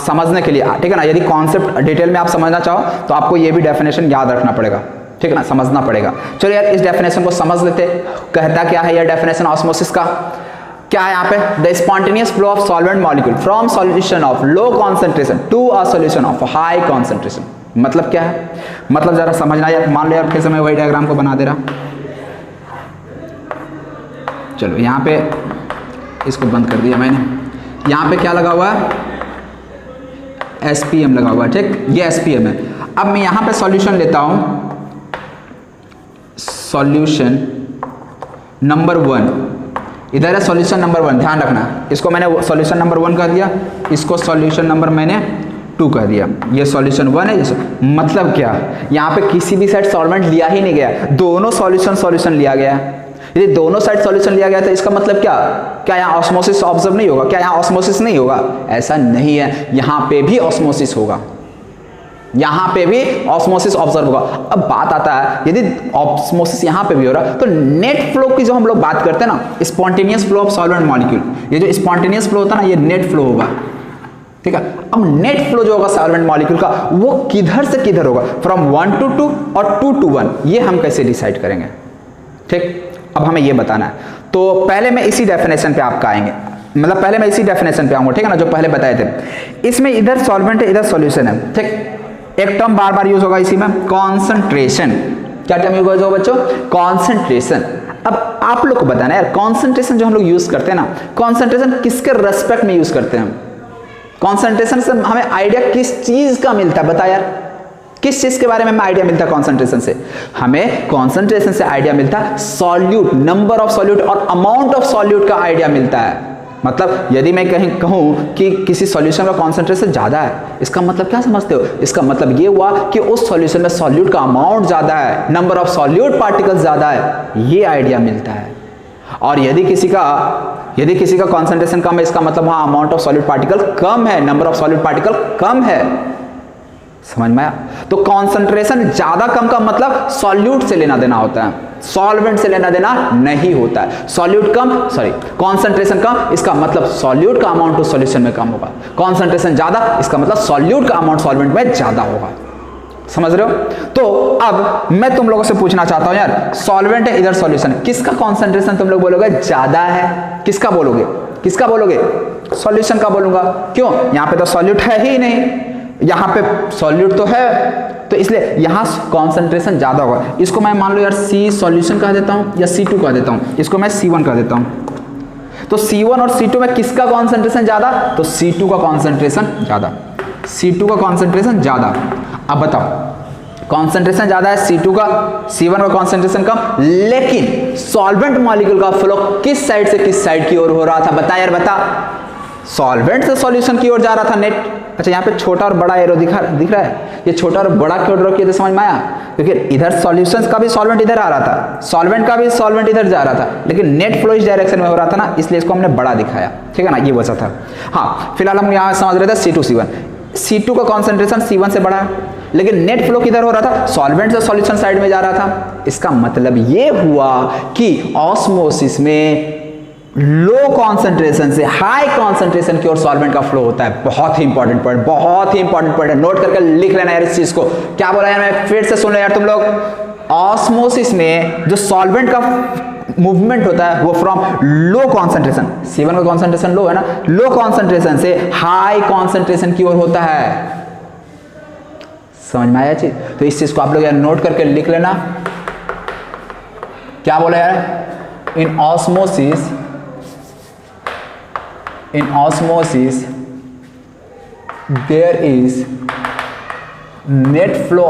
समझने के लिए, ठीक है ना, यदि कॉन्सेप्ट डिटेल में आप समझना चाहो तो आपको ये भी डेफिनेशन याद रखना पड़ेगा, ठीक है ना, समझना पड़ेगा। चलो यार इस डेफिनेशन को समझ लेते। कहता क्या है यह डेफिनेशन ऑस्मोसिस का, क्या है यहाँ पे, the spontaneous flow of solvent molecule from solution of low concentration to a solution of high concentration. मतलब क्या है, मतलब जरा समझना यार। मान लो यार फिर से मैं वही डायग्राम को बना दे रहा, चलो यहाँ पे इसको बंद कर दिया मैंने। यहाँ पे क्या लगा हुआ है, एसपीएम लगा हुआ है, ठीक, ये एसपीएम है। अब मैं यहाँ पे सॉल्यूशन लेता हूँ, सॉल्यूशन नंबर 1, इधर है सॉल्यूशन नंबर 1, ध्यान रखना, इसको मैंने सॉल्यूशन नंबर 1 कर दिया, इसको सॉल्यूशन नंबर मैंने 2 कर दिया, ये सॉल्यूशन 1 है। मतलब क्या, यहाँ पे किसी भी साइड सॉल्वेंट लिया ही नहीं गया, दोनों सॉल्यूशन लिया गया। यदि दोनों साइड सॉल्यूशन लिया गया तो इसका मतलब क्या यहाँ ऑस्मोसिस ऑब्जर्व नहीं होगा, क्या यहाँ ऑस्मोसिस नहीं होगा? ऐसा नहीं है, यहाँ पे भी ऑस्मोसिस होगा, यहां पे भी ऑस्मोसिस ऑब्जर्व होगा। अब बात आता है, यदि ऑस्मोसिस यहां पे भी हो रहा तो नेट फ्लो की जो हम लोग बात करते हैं ना, spontaneous flow of solvent molecule, ये जो स्पॉन्टेनियस फ्लो होता है ना, ये नेट फ्लो होगा, ठीक है। अब नेट फ्लो जो होगा सॉल्वेंट मॉलिक्यूल का, वो किधर से किधर होगा, फ्रॉम 1 to 2 और 2 to 1, ये हम कैसे डिसाइड करेंगे, ठीक। अब हमें ये बताना है, तो पहले मैं इसी डेफिनेशन पे आपका आएंगे, मतलब पहले मैं इसी डेफिनेशन पे आऊंगा, ठीक है ना, जो पहले बताए थे। इसमें इधर सॉल्वेंट है, इधर सॉल्यूशन है, ठीक। एक टर्म बार बार यूज होगा इसी में, कॉन्सेंट्रेशन। क्या टर्म यूज होगा बच्चों? कॉन्सेंट्रेशन। अब आप लोग को बताना है यार, कॉन्सेंट्रेशन जो हम लोग यूज करते हैं ना, कॉन्सेंट्रेशन किसके रेस्पेक्ट में यूज करते हैं? कॉन्सेंट्रेशन से हमें आइडिया किस चीज का मिलता है, बता यार, किस चीज के बारे में हमें आइडिया मिलता है कॉन्सेंट्रेशन से? हमें कॉन्सेंट्रेशन से आइडिया मिलता है सॉल्यूट, नंबर ऑफ सॉल्यूट और अमाउंट ऑफ सॉल्यूट का आइडिया मिलता है। मतलब यदि मैं कहीं कहूं कि किसी सॉल्यूशन का कॉन्सेंट्रेशन ज्यादा है, इसका मतलब क्या समझते हो? इसका मतलब ये हुआ कि उस सॉल्यूशन में सॉल्यूट का अमाउंट ज्यादा है, नंबर ऑफ सॉल्यूट पार्टिकल्स ज्यादा है, ये आइडिया मिलता है। और यदि किसी का कॉन्सेंट्रेशन कम है, इसका मतलब हाँ अमाउंट ऑफ सॉल्यूट पार्टिकल कम है, नंबर ऑफ सॉल्यूट पार्टिकल कम है। समझ में आया? तो कॉन्सेंट्रेशन ज्यादा कम का मतलब सॉल्यूट से लेना देना होता है, सॉल्वेंट से लेना देना नहीं होता है। सॉल्यूट कम, सॉरी कॉन्सेंट्रेशन कम, इसका मतलब सॉल्यूट का अमाउंट उस सॉल्यूशन में कम होगा। कॉन्सेंट्रेशन ज्यादा, इसका मतलब सॉल्यूट का अमाउंट सॉल्वेंट में ज्यादा होगा। समझ रहे हो? तो अब मैं तुम लोगों से पूछना चाहता हूं यार, सॉल्वेंट है, इधर सॉल्यूशन, किसका कॉन्सेंट्रेशन तुम लोग बोलोगे ज्यादा है? किसका बोलोगे? किसका बोलोगे? सॉल्यूशन का बोलूंगा। क्यों? यहां पे तो सॉल्यूट है ही नहीं, यहां पे सॉल्यूट तो है, तो इसलिए यहां कॉन्सेंट्रेशन ज्यादा होगा। इसको मैं मान लो यार C सॉल्यूशन कह देता हूं या C2 कह देता हूं, इसको मैं C1 कह देता हूं। तो C1 और C2 में किसका कॉन्सेंट्रेशन ज्यादा? तो C2 का कॉन्सेंट्रेशन ज्यादा, C2 का कॉन्सेंट्रेशन ज्यादा। अब बताओ कॉन्सेंट्रेशन ज्यादा है C2 का, C1 का कॉन्सेंट्रेशन कम, लेकिन सॉल्वेंट मॉलिक्यूल का फ्लो किस साइड से किस साइड की ओर हो रहा था? बता यार बता। सॉल्वेंट से सॉल्यूशन की ओर जा रहा था नेट। अच्छा यहाँ पे छोटा और बड़ा एरो दिख रहा है, ये छोटा और बड़ा क्यों ड्रॉ किया तो समझ में आया? क्योंकि इधर सॉल्यूशंस का भी सॉल्वेंट इधर आ रहा था, सॉल्वेंट का भी सॉल्वेंट इधर जा रहा था, लेकिन नेट फ्लो इस डायरेक्शन में हो रहा था ना, इसलिए इसको हमने बड़ा दिखाया, ठीक है ना, ये वजह था। हाँ फिलहाल हम यहाँ समझ रहे थे C2 C1, C2 का कॉन्सेंट्रेशन C1 से बड़ा है, लेकिन नेट फ्लो किधर हो रहा था? सॉल्वेंट से सॉल्यूशन साइड में जा रहा था। इसका मतलब ये हुआ कि ऑस्मोसिस में लो कॉन्सेंट्रेशन से हाई कॉन्सेंट्रेशन की ओर सॉल्वेंट का फ्लो होता है। बहुत ही इंपॉर्टेंट पॉइंट, बहुत ही इंपॉर्टेंट पॉइंट है, नोट करके लिख लेना यार इस चीज को। क्या बोला यार, मैं फिर से सुन लो यार तुम लोग। ऑस्मोसिस में जो सॉल्वेंट का मूवमेंट होता है वो फ्रॉम लो कॉन्सेंट्रेशन, C1 का कॉन्सेंट्रेशन लो है ना, लो कॉन्सेंट्रेशन से हाई कॉन्सेंट्रेशन की ओर होता है। समझ में आया चीज? तो इस चीज को आप लोग यार नोट करके लिख लेना। क्या बोला यार? इन osmosis there is net flow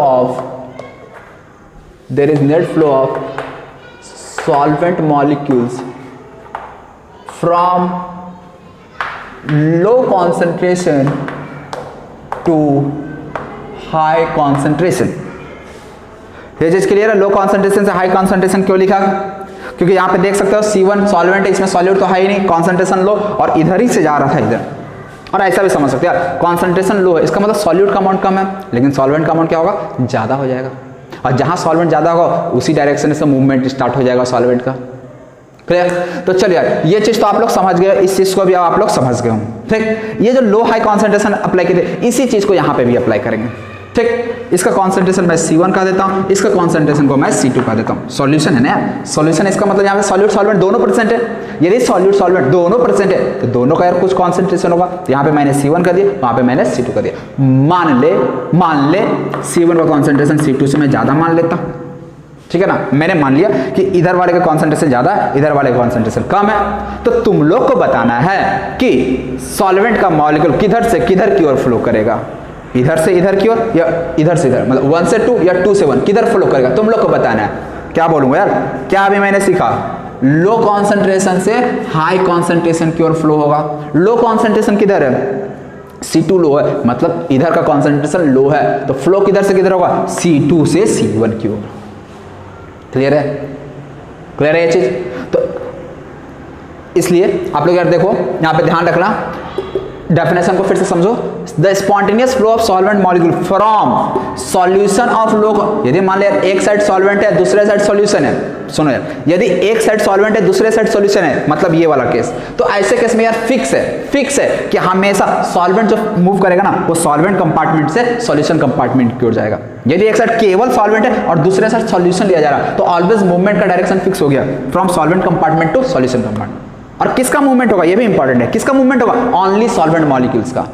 of solvent molecules from low concentration to high concentration। ये चीज क्लियर है? लो कॉन्सेंट्रेशन से हाई कॉन्सेंट्रेशन क्यों लिखा? क्योंकि यहाँ पे देख सकते हो C1 सॉल्वेंट है, इसमें सॉल्यूट तो है ही नहीं, कॉन्सेंट्रेशन लो, और इधर ही से जा रहा था इधर। और ऐसा भी समझ सकते हो यार, कॉन्सेंट्रेशन लो है, इसका मतलब सॉल्यूट का अमाउंट कम है, लेकिन सॉल्वेंट का अमाउंट क्या होगा? ज़्यादा हो जाएगा। और जहाँ सॉल्वेंट ज़्यादा होगा उसी डायरेक्शन से मूवमेंट स्टार्ट हो जाएगा सॉल्वेंट का। क्लियर? तो चलिए यार ये चीज़ तो आप लोग समझ गए, इस चीज़ को भी आप लोग समझ गए हों। ठीक, ये जो लो हाई कॉन्सेंट्रेशन अप्लाई किए थे, इसी चीज़ को यहाँ पे भी अप्लाई करेंगे। ठीक, इसका कॉन्सेंट्रेशन मैं C1 का देता हूँ, इसका कॉन्सेंट्रेशन को मैं C2 का देता हूँ। सॉल्यूशन है ना, सॉल्यूशन इसका मतलब यहाँ पे सॉल्यूट सॉल्वेंट दोनों परसेंट है। यदि सॉल्यूट सॉल्वेंट दोनों परसेंट है तो दोनों का यार कुछ कॉन्सेंट्रेशन होगा। तो यहाँ पे मैंने C1 का दिया, वहाँ पे मैंने C2 का दिया। मान ले C1 का कॉन्सेंट्रेशन C2 से मैं ज़्यादा मान लेता हूँ, ठीक है ना। मैंने मान लिया कि इधर वाले का कॉन्सेंट्रेशन ज़्यादा है, इधर वाले का कॉन्सेंट्रेशन कम है। तो तुम लोग को बताना है कि सॉल्वेंट का मॉलिक्यूल किधर से किधर की ओर फ्लो करेगा, इधर से इधर की ओर या इधर से इधर, मतलब 1 से 2 या 2 से 1, किधर फ्लो करेगा तुम लोग को बताना है। क्या बोलूंगा यार, क्या अभी मैंने सीखा? लो कॉन्सेंट्रेशन से हाई कॉन्सेंट्रेशन की ओर फ्लो होगा। लो कॉन्सेंट्रेशन किधर है? C2 लो है, मतलब इधर का कॉन्सेंट्रेशन लो है, तो फ्लो किधर से किधर होगा? C2 से C1 की ओर। क्लियर है? क्लियर है ये चीज? तो इसलिए आप लोग यार देखो, यहाँ पे ध्यान रखना, डेफिनेशन को फिर से समझो। The spontaneous flow of solvent molecule from solution of लो, यदि मान लिया एक साइड सॉल्वेंट है दूसरे साइड सॉल्यूशन है, सुनो यार, यदि एक साइड सॉल्वेंट है दूसरे साइड सॉल्यूशन है, मतलब ये वाला केस, तो ऐसे केस में यार फिक्स है कि हमेशा सॉल्वेंट जो मूव करेगा ना वो सॉल्वेंट कंपार्टमेंट से सॉल्यूशन कंपार्टमेंट की ओर जाएगा। यदि एक साइड केवल सॉल्वेंट है और दूसरे साइड सॉल्यूशन लिया जा रहा है तो ऑलवेज मूवमेंट का डायरेक्शन फिक्स हो गया, from solvent compartment to solution compartment. और किसका मूवमेंट होगा ये भी इंपॉर्टेंट है, किसका मूवमेंट होगा? ओनली सॉल्वेंट मॉलिक्यूल्स का।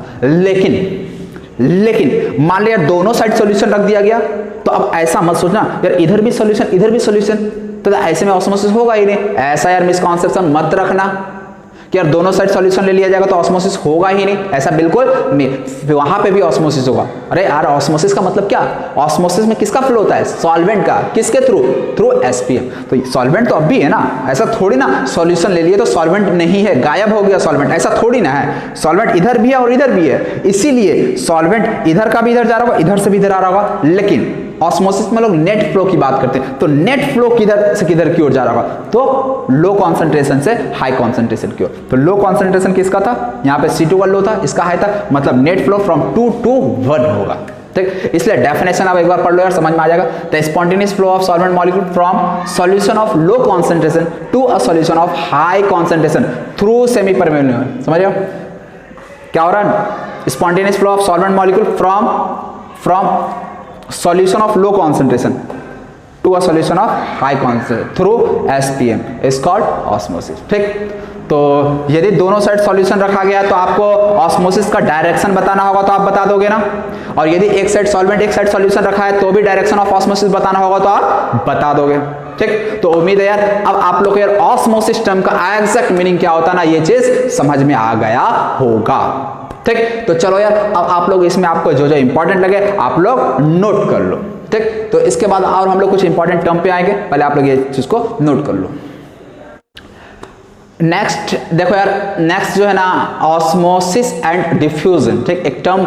लेकिन मान लिया दोनों साइड सॉल्यूशन रख दिया गया, तो अब ऐसा मत सोचना यार इधर भी सॉल्यूशन इधर भी सॉल्यूशन, तो ऐसे में ऑस्मोसिस होगा ही नहीं। ऐसा यार मिसकॉन्सेप्शन मत रखना कि यार दोनों साइड सॉल्यूशन ले लिया जाएगा तो ऑस्मोसिस होगा ही नहीं, ऐसा बिल्कुल नहीं। वहां पे भी ऑस्मोसिस होगा। अरे यार ऑस्मोसिस का मतलब क्या? ऑस्मोसिस में किसका फ्लो होता है? सॉल्वेंट का। किसके थ्रू? Through SPM। तो सॉल्वेंट तो अब भी है ना, ऐसा थोड़ी ना सॉल्यूशन ले लिए तो सॉल्वेंट नहीं है, गायब हो गया सॉल्वेंट, ऐसा थोड़ी ना है। सॉल्वेंट इधर भी है और इधर भी है, इसीलिए सॉल्वेंट इधर का भी इधर जा रहा होगा, इधर से भी इधर आ रहा होगा। लेकिन ऑस्मोसिस में लोग नेट फ्लो की बात करते हैं, तो नेट फ्लो किधर से किधर की ओर जा रहा होगा? तो लो कॉन्सेंट्रेशन से हाई कॉन्सेंट्रेशन की ओर। तो लो कॉन्सेंट्रेशन किसका था? यहाँ पे C2 का लो था, इसका हाई था, मतलब नेट फ्लो फ्रॉम 2 to 1 होगा। ठीक, इसलिए डेफिनेशन आप एक बार पढ़ लो यार, समझ में आ जाएगा। The spontaneous flow of solvent molecule from solution of low concentration to a solution of high concentration through semi permeable. समझ रहे हो क्या हो रहा है? Spontaneous flow of solvent molecule from solution of low concentration to a solution of high concentration through SPM is called osmosis। ठीक, तो यदि दोनों साइड सॉल्यूशन रखा गया तो आपको ऑस्मोसिस का डायरेक्शन बताना होगा, तो आप बता दोगे ना। और यदि एक साइड सॉल्वेंट एक साइड सॉल्यूशन रखा है तो भी डायरेक्शन ऑफ ऑस्मोसिस बताना होगा, तो आप बता दोगे। ठीक, तो उम्मीद है यार अब आप लोग यार ऑस्मोसिस टर्म का एग्जैक्ट मीनिंग क्या होता है ना, ये चीज समझ में आ गया होगा। ठीक, तो चलो यार अब आप लोग इसमें आपको जो जो इंपॉर्टेंट लगे आप लोग नोट कर लो। ठीक। तो इसके बाद और हम लोग कुछ इंपॉर्टेंट टर्म पे आएंगे, पहले आप लोग ये चीज को नोट कर लो। नेक्स्ट देखो यार, नेक्स्ट जो है ना ऑस्मोसिस एंड डिफ्यूजन, ठीक। एक टर्म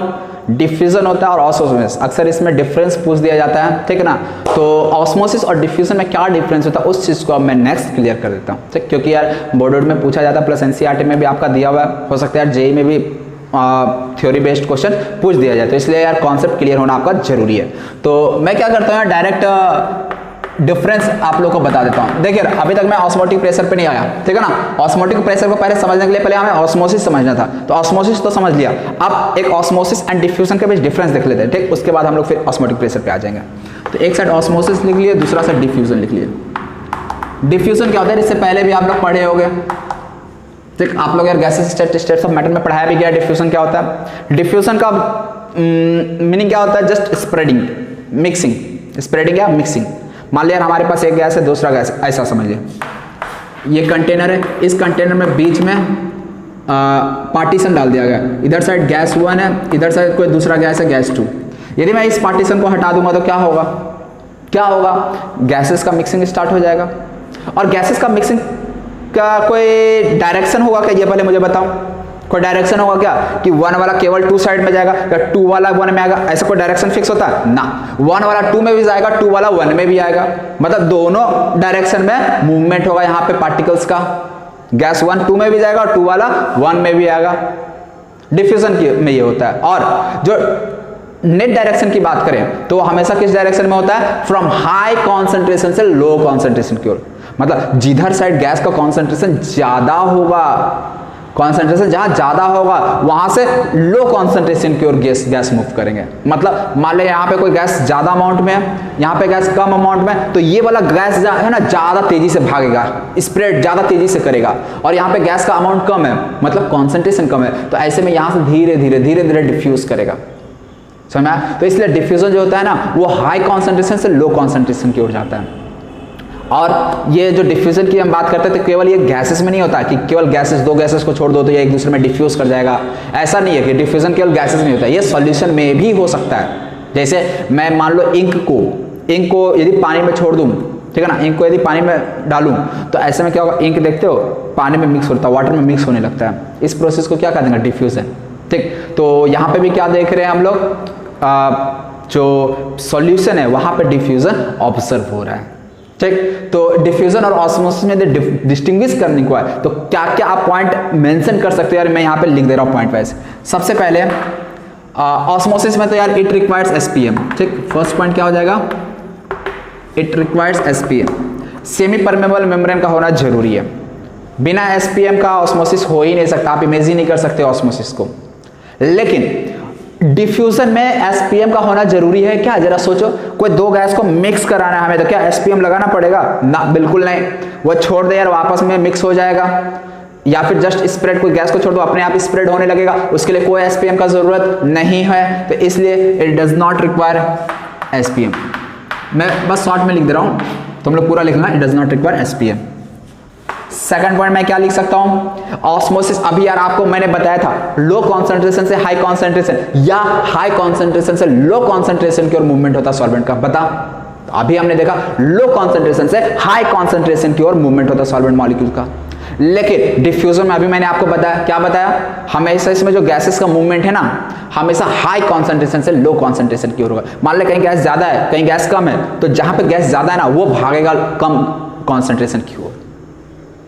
डिफ्यूजन होता है और ऑस्मोसिस, अक्सर इसमें डिफरेंस पूछ दिया जाता है, ठीक है ना। तो ऑस्मोसिस और डिफ्यूजन में क्या डिफरेंस होता है उस चीज को अब मैं नेक्स्ट क्लियर कर देता हूँ, ठीक। क्योंकि यार बोर्ड में पूछा जाता है, प्लस एनसीईआरटी में भी आपका दिया हुआ है, हो सकता है यार जेईई में भी थ्योरी बेस्ड क्वेश्चन पूछ दिया जाए, तो इसलिए यार कॉन्सेप्ट क्लियर होना आपका जरूरी है। तो मैं क्या करता हूँ यार, डायरेक्ट डिफरेंस आप लोग को बता देता हूँ। देखिए अभी तक मैं ऑस्मोटिक प्रेशर पे नहीं आया, ठीक है ना। ऑस्मोटिक प्रेशर को पहले समझने के लिए पहले हमें ऑस्मोसिस समझना था, तो ऑस्मोसिस तो समझ लिया। अब एक ऑस्मोसिस एंड डिफ्यूजन के बीच डिफरेंस देख लेते हैं, ठीक। उसके बाद हम लोग फिर ऑस्मोटिक प्रेशर पे आ जाएंगे। तो एक साइड ऑस्मोसिस लिख लिए, दूसरा साइड डिफ्यूजन लिख लिए। डिफ्यूजन क्या होता है, इससे पहले भी आप लोग पढ़े होंगे, ठीक। आप लोग यार गैसेस स्टेट्स ऑफ मैटर में पढ़ाया भी गया डिफ्यूजन क्या होता है। डिफ्यूजन का मीनिंग क्या होता है, जस्ट स्प्रेडिंग, मिक्सिंग, स्प्रेडिंग या मिक्सिंग। मान लिया हमारे पास एक गैस है, दूसरा गैस, ऐसा समझिए ये कंटेनर है, इस कंटेनर में बीच में पार्टीशन डाल दिया गया, इधर साइड गैस 1 है, इधर साइड कोई दूसरा गैस है गैस 2। यदि मैं इस पार्टीशन को हटा दूंगा तो क्या होगा, क्या होगा, गैसेस का मिक्सिंग स्टार्ट हो जाएगा। और गैसेस का मिक्सिंग का कोई डायरेक्शन होगा क्या, ये पहले मुझे बताओ। कोई डायरेक्शन होगा क्या कि 1 वाला केवल 2 साइड में जाएगा या 2 वाला 1 में आएगा, ऐसा कोई डायरेक्शन फिक्स होता है ना। 1 वाला 2 में भी जाएगा, 2 वाला 1 में भी आएगा, मतलब दोनों डायरेक्शन में मूवमेंट होगा यहाँ पे पार्टिकल्स का। गैस 1 2 में भी जाएगा और 2 वाला 1 में भी आएगा। डिफ्यूजन में ये होता है। और जो नेट डायरेक्शन की बात करें तो हमेशा किस डायरेक्शन में होता है, फ्रॉम हाई कॉन्सेंट्रेशन से लो कॉन्सेंट्रेशन की ओर। मतलब जिधर साइड गैस का कॉन्सेंट्रेशन ज्यादा होगा, कॉन्सेंट्रेशन जहां ज्यादा होगा वहां से लो कॉन्सेंट्रेशन की ओर गैस मूव करेंगे। मतलब मान लिया यहाँ पे कोई गैस ज्यादा अमाउंट में है, यहाँ पे गैस कम अमाउंट में, तो ये वाला गैस है ना ज्यादा तेजी से भागेगा, स्प्रेड ज्यादा तेजी से करेगा। और यहाँ पे गैस का अमाउंट कम है, मतलब कॉन्सेंट्रेशन कम है, तो ऐसे में यहाँ से धीरे धीरे डिफ्यूज करेगा, समझ में आया। तो इसलिए डिफ्यूजन जो होता है ना वो हाई कॉन्सेंट्रेशन से लो कॉन्सेंट्रेशन की ओर जाता है। और ये जो डिफ्यूजन की हम बात करते थे, केवल ये गैसेस में नहीं होता कि केवल गैसेस, 2 गैसेस को छोड़ दो तो ये एक दूसरे में डिफ्यूज कर जाएगा, ऐसा नहीं है कि डिफ्यूजन केवल गैसेस में होता है, ये सॉल्यूशन में भी हो सकता है। जैसे मैं मान लो इंक को यदि पानी में छोड़ दूं, ठीक है ना, इंक को यदि पानी में डालूं तो ऐसे में क्या होगा, इंक देखते हो पानी में मिक्स होता है, वाटर में मिक्स होने लगता है। इस प्रोसेस को क्या कहते हैं, डिफ्यूजन, ठीक। तो यहाँ पे भी क्या देख रहे हैं हम लोग, जो सॉल्यूशन है वहां पे डिफ्यूजन ऑब्जर्व हो रहा है, ठीक। तो डिफ्यूजन और ऑस्मोसिस में डिस्टिंग्विश करने को है तो क्या क्या आप पॉइंट मेंशन कर सकते हो यार, मैं यहाँ पे लिख दे रहा हूँ पॉइंट वाइज। सबसे पहले ऑस्मोसिस में तो यार इट रिक्वायर्स एसपीएम, ठीक। फर्स्ट पॉइंट क्या हो जाएगा, it requires SPM, semi permeable membrane का होना जरूरी है। बिना एसपीएम का ऑस्मोसिस हो ही नहीं सकता, आप इमेजिन नहीं कर सकते ऑस्मोसिस को। लेकिन डिफ्यूजन में एसपीएम का होना जरूरी है क्या, जरा सोचो। कोई 2 गैस को मिक्स कराना है हमें तो क्या एसपीएम लगाना पड़ेगा ना, बिल्कुल नहीं। वो छोड़ दे यार वापस में मिक्स हो जाएगा, या फिर जस्ट स्प्रेड, कोई गैस को छोड़ दो अपने आप स्प्रेड होने लगेगा, उसके लिए कोई एसपीएम का जरूरत नहीं है। तो इसलिए it does not require SPM. मैं बस शॉर्ट में लिख दे रहा हूं, तुम लोग पूरा लिखना, it does not require SPM. Second point मैं क्या लिख सकता हूं, ऑस्मोसिस अभी यार आपको मैंने बताया था, लो कॉन्सेंट्रेशन से हाई कॉन्सेंट्रेशन या हाई कॉन्सेंट्रेशन से लो कॉन्सेंट्रेशन की ओर मूवमेंट होता है सॉल्वेंट का, बता। तो अभी हमने देखा लो कॉन्सेंट्रेशन से हाई कॉन्सेंट्रेशन की ओर मूवमेंट होता है सॉल्वेंट मॉलिक्यूल का। लेकिन डिफ्यूजन में अभी मैंने आपको बताया, क्या बताया, हमेशा इसमें जो गैसेस का मूवमेंट है ना हमेशा हाई कॉन्सेंट्रेशन से लो कॉन्सेंट्रेशन की ओर होगा। मान ले कहीं गैस ज्यादा है कहीं गैस कम है, तो जहां पे गैस ज्यादा है ना वो भागेगा कम कॉन्सेंट्रेशन की ओर,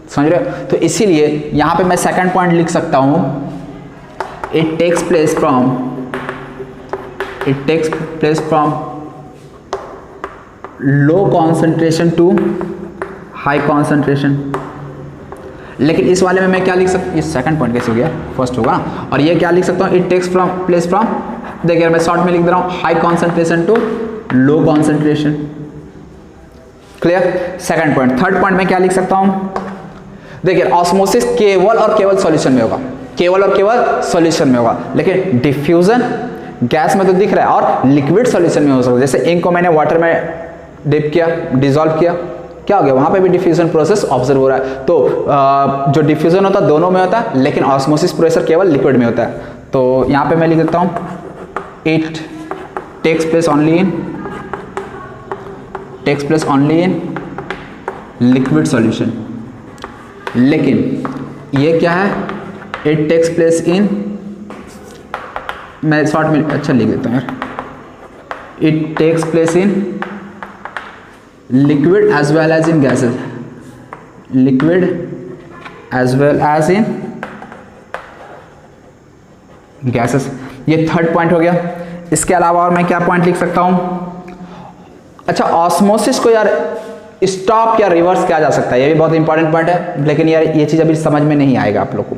समझ रहे हो। तो इसीलिए यहां पे मैं सेकंड पॉइंट लिख सकता हूं, it takes place from low concentration to high concentration. लेकिन इस वाले में मैं क्या लिख सकता हूं, ये सेकंड पॉइंट कैसे हो गया, फर्स्ट होगा ना। और ये क्या लिख सकता हूं, इट टेक्स प्लेस फ्रॉम, देखिए मैं शॉर्ट में लिख दे रहा हूं, high concentration to low concentration. Clear, second point. Third point में क्या लिख सकता हूं, देखिए ऑस्मोसिस केवल और केवल सॉल्यूशन में होगा, केवल और केवल सॉल्यूशन में होगा। लेकिन डिफ्यूजन गैस में तो दिख रहा है और लिक्विड सॉल्यूशन में हो सकता है। जैसे इंक को मैंने वाटर में डिप किया, डिसॉल्व किया, क्या हो गया, वहां पे भी डिफ्यूजन प्रोसेस ऑब्जर्व हो रहा है। तो जो डिफ्यूजन होता है दोनों में होता है, लेकिन ऑस्मोसिस प्रोसेस केवल लिक्विड में होता है। तो यहां पे मैं लिख देता हूं, it takes place only in takes place only in liquid solution. लेकिन ये क्या है, इट टेक्स प्लेस इन, मैं शॉर्ट में अच्छा लिख देता हूँ यार, it takes place in liquid as well as in gases, liquid as well as in gases. ये थर्ड पॉइंट हो गया। इसके अलावा और मैं क्या पॉइंट लिख सकता हूँ, अच्छा ऑस्मोसिस को यार स्टॉप या रिवर्स किया जा सकता है, ये भी बहुत इंपॉर्टेंट पॉइंट है, लेकिन यार ये चीज़ अभी समझ में नहीं आएगा आप लोग को।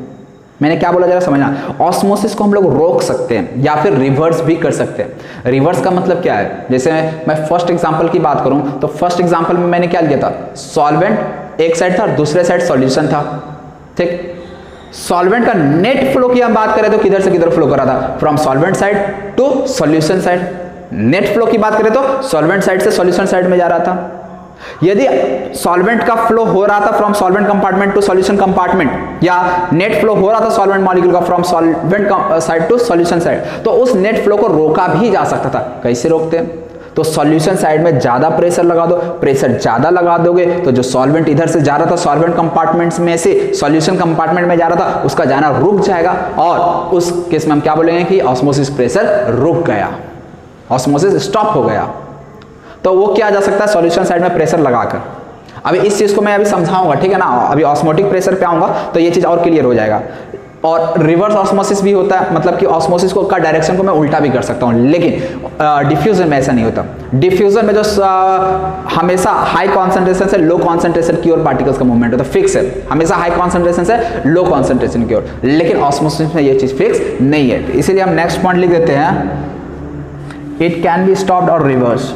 मैंने क्या बोला जरा समझना, ऑस्मोसिस को हम लोग रोक सकते हैं या फिर रिवर्स भी कर सकते हैं। रिवर्स का मतलब क्या है, जैसे मैं फर्स्ट एग्जांपल की बात करूं तो फर्स्ट एग्जांपल में मैंने क्या लिया था, सॉल्वेंट एक साइड था और दूसरे साइड सॉल्यूशन था, ठीक। सॉल्वेंट का नेट फ्लो की हम बात करें तो किधर से किधर फ्लो कर रहा था, from solvent side to solution side. Net flow की बात करें तो सॉल्वेंट साइड से सॉल्यूशन साइड में जा रहा था। यदि सॉल्वेंट का फ्लो हो रहा था from solvent compartment to solution compartment, या नेट फ्लो हो रहा था सॉल्वेंट मॉलिक्यूल का from solvent side to solution side, तो उस नेट फ्लो को रोका भी जा सकता था। कैसे रोकते हैं, तो सॉल्यूशन साइड में ज्यादा प्रेशर लगा दो, प्रेशर ज्यादा लगा दोगे तो जो सॉल्वेंट इधर से जा रहा था सॉल्वेंट कंपार्टमेंट्स में से सॉल्यूशन कंपार्टमेंट में जा रहा था उसका जाना रुक जाएगा, और उस केस में हम क्या बोलेंगे कि ऑस्मोसिस प्रेशर रुक गया, ऑस्मोसिस स्टॉप हो गया। तो वो क्या जा सकता है, सॉल्यूशन साइड में प्रेशर लगाकर। अभी इस चीज को मैं अभी समझाऊंगा, ठीक है ना, अभी ऑस्मोटिक प्रेशर पे आऊंगा तो ये चीज और क्लियर हो जाएगा। और रिवर्स ऑस्मोसिस भी होता है, मतलब कि ऑस्मोसिस को का डायरेक्शन को मैं उल्टा भी कर सकता हूं, लेकिन डिफ्यूजन में ऐसा नहीं होता। डिफ्यूजन में जो हमेशा हाई कॉन्सेंट्रेशन से लो कॉन्सेंट्रेशन की ओर पार्टिकल्स का मूवमेंट होता है, फिक्स है, हमेशा हाई कॉन्सेंट्रेशन से लो कॉन्सेंट्रेशन की ओर। लेकिन ऑस्मोसिस में ये चीज फिक्स नहीं है, इसीलिए हम नेक्स्ट पॉइंट लिख देते हैं, इट कैन बी स्टॉप्ड और रिवर्स।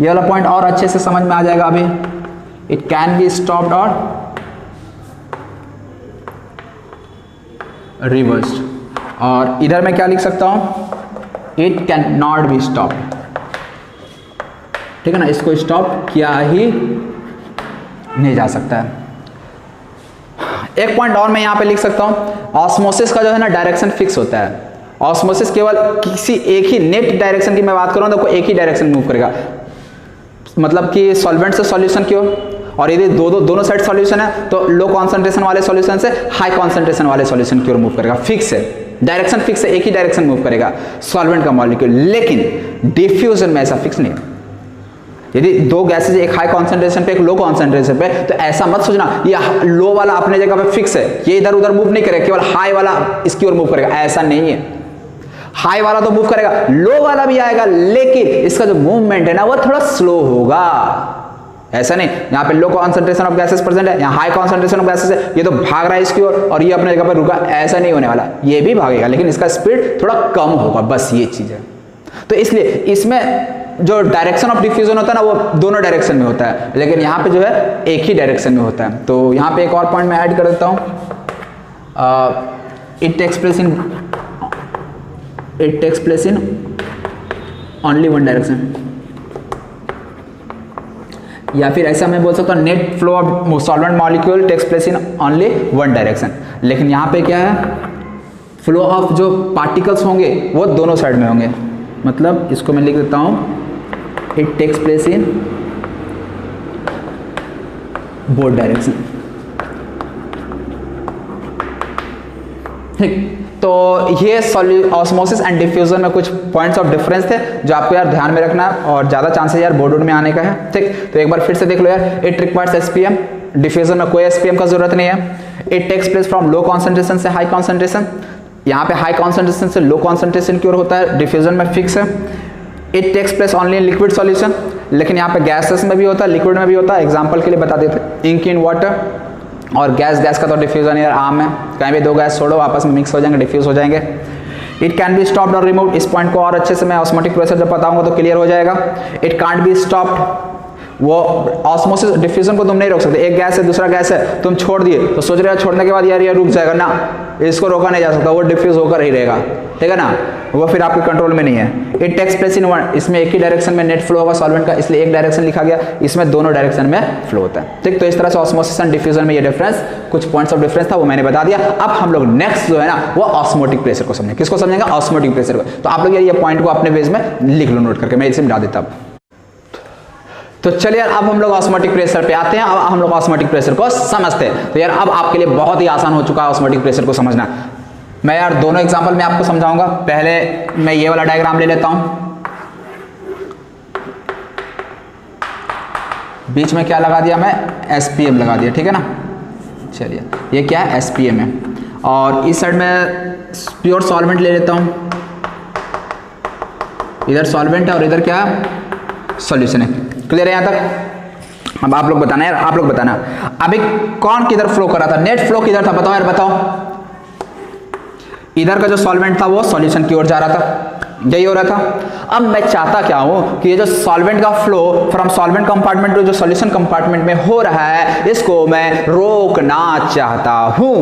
ये वाला पॉइंट और अच्छे से समझ में आ जाएगा अभी, इट कैन बी स्टॉप्ड और रिवर्स्ड। और इधर मैं क्या लिख सकता हूं, it can not be stopped, ठीक है ना, इसको स्टॉप किया ही नहीं जा सकता है। एक पॉइंट और मैं यहां पे लिख सकता हूं, ऑस्मोसिस का जो है ना डायरेक्शन फिक्स होता है। ऑस्मोसिस केवल किसी एक ही नेट डायरेक्शन की मैं बात करूं तो कोई एक ही डायरेक्शन मूव करेगा, मतलब कि सॉल्वेंट से सॉल्यूशन की ओर, और यदि दोनों साइड सॉल्यूशन है तो लो कॉन्सेंट्रेशन वाले सॉल्यूशन से हाई कॉन्सेंट्रेशन वाले सॉल्यूशन की ओर मूव करेगा, फिक्स है, डायरेक्शन फिक्स है, एक ही डायरेक्शन मूव करेगा सॉल्वेंट का मॉलिक्यूल। लेकिन डिफ्यूजन में ऐसा फिक्स नहीं है। यदि दो गैसेज एक हाई कॉन्सेंट्रेशन पे एक लो कॉन्सेंट्रेशन पे, तो ऐसा मत सोचना ये लो वाला अपने जगह पे फिक्स है, ये इधर उधर मूव नहीं करेगा, केवल हाई वाला इसकी ओर मूव करेगा, ऐसा नहीं है। हाई वाला तो मूव करेगा, लो वाला भी आएगा, लेकिन इसका जो मूवमेंट है ना वो थोड़ा स्लो होगा। ऐसा नहीं यहाँ पे low concentration of gases present है, यहाँ हाई कॉन्सेंट्रेशन ऑफ गैसेस है, ये तो भाग रहा है इसकी ओर और ये अपने जगह पर रुका, ऐसा नहीं होने वाला। ये भी भागेगा लेकिन इसका स्पीड थोड़ा कम होगा, बस ये चीज है। तो इसलिए इसमें जो डायरेक्शन ऑफ डिफ्यूजन होता है ना वो दोनों डायरेक्शन में होता है, लेकिन यहाँ पे जो है एक ही डायरेक्शन में होता है। तो यहाँ पे एक और पॉइंट मैं ऐड कर देता हूँ, it takes place in only one direction, या फिर ऐसा मैं बोल सकता हूँ net flow of solvent molecule takes place in only one direction. लेकिन यहाँ पे क्या है, फ्लो ऑफ जो पार्टिकल्स होंगे वो दोनों साइड में होंगे, मतलब इसको मैं लिख देता हूँ, it takes place in both direction, ठीक। तो ये ऑस्मोसिस एंड डिफ्यूजन में कुछ पॉइंट्स ऑफ डिफरेंस थे जो आपको यार ध्यान में रखना है, और ज़्यादा चांसेस यार बोर्ड में आने का है, ठीक। तो एक बार फिर से देख लो यार, इट रिक्वायर्स एसपीएम, डिफ्यूजन में कोई एसपीएम का जरूरत नहीं है। It takes place from low concentration से हाई कॉन्सेंट्रेशन, यहाँ पे हाई कॉन्सेंट्रेशन से लो कॉन्सेंट्रेशन की ओर होता है, डिफ्यूजन में फिक्स है। It takes place only in liquid solution, लेकिन यहाँ पे गैसेस में भी होता है, लिक्विड में भी होता है। एग्जाम्पल के लिए बता देते, इंक इन वाटर, और गैस का तो डिफ्यूजन यार आम है, कहीं भी दो गैस छोड़ो आपस में मिक्स हो जाएंगे, डिफ्यूज हो जाएंगे। इट कैन बी स्टॉप्ड और रिमूव्ड, इस पॉइंट को और अच्छे से मैं ऑस्मोटिक प्रेशर जब बताऊंगा तो क्लियर हो जाएगा। इट कांट बी स्टॉप्ड, वो ऑस्मोसिस डिफ्यूजन को तुम नहीं रोक सकते। एक गैस है दूसरा गैस है, तुम छोड़ दिए तो सोच रहे हो छोड़ने के बाद यार ये रुक जाएगा ना, इसको रोका नहीं जा सकता, वो डिफ्यूज होकर ही रहेगा, ठीक है ना, वो फिर आपके कंट्रोल में नहीं है। It takes place in one, इसमें एक ही डायरेक्शन में नेट फ्लो होगा सॉल्वेंट का, इसलिए एक डायरेक्शन लिखा गया, इसमें दोनों डायरेक्शन में फ्लो होता है, ठीक। तो इस तरह से ऑस्मोसिस एंड डिफ्यूजन में ये डिफरेंस, कुछ पॉइंट्स ऑफ डिफरेंस था वो मैंने बता दिया। अब हम लोग नेक्स्ट जो है ना वो ऑस्मोटिक प्रेशर को समझेंगे। किसको समझेंगे, ऑस्मोटिक प्रेशर को। तो आप लोग ये पॉइंट को अपने पेज में लिख लो नोट करके, मैं इसे मिटा देता हूं। तो चलिए यार अब हम लोग ऑस्मोटिक प्रेशर पे आते हैं। अब हम लोग ऑस्मोटिक प्रेशर को समझते हैं। तो यार अब आपके लिए बहुत ही आसान हो चुका है ऑस्मोटिक प्रेशर को समझना। मैं यार दोनों एग्जांपल में आपको समझाऊंगा। पहले मैं ये वाला डायग्राम ले लेता हूं, बीच में क्या लगा दिया मैं, एसपीएम लगा दिया, ठीक है ना। चलिए ये क्या है, एसपीएम है, और इस साइड में प्योर सॉल्वेंट ले लेता हूं। इधर सॉल्वेंट है और इधर क्या सॉल्यूशन है। क्लियर है यहां तक। अब आप लोग बताना यार, आप लोग बताना अभी कौन किधर फ्लो कर रहा था, नेट फ्लो किधर था, बताओ यार बताओ। इधर का जो सॉल्वेंट था वो सॉल्यूशन की ओर जा रहा था, यही हो रहा था। अब मैं चाहता क्या हूं कि ये जो सॉल्वेंट का flow from solvent compartment to जो सॉल्यूशन कंपार्टमेंट में हो रहा है, इसको मैं रोकना चाहता हूं।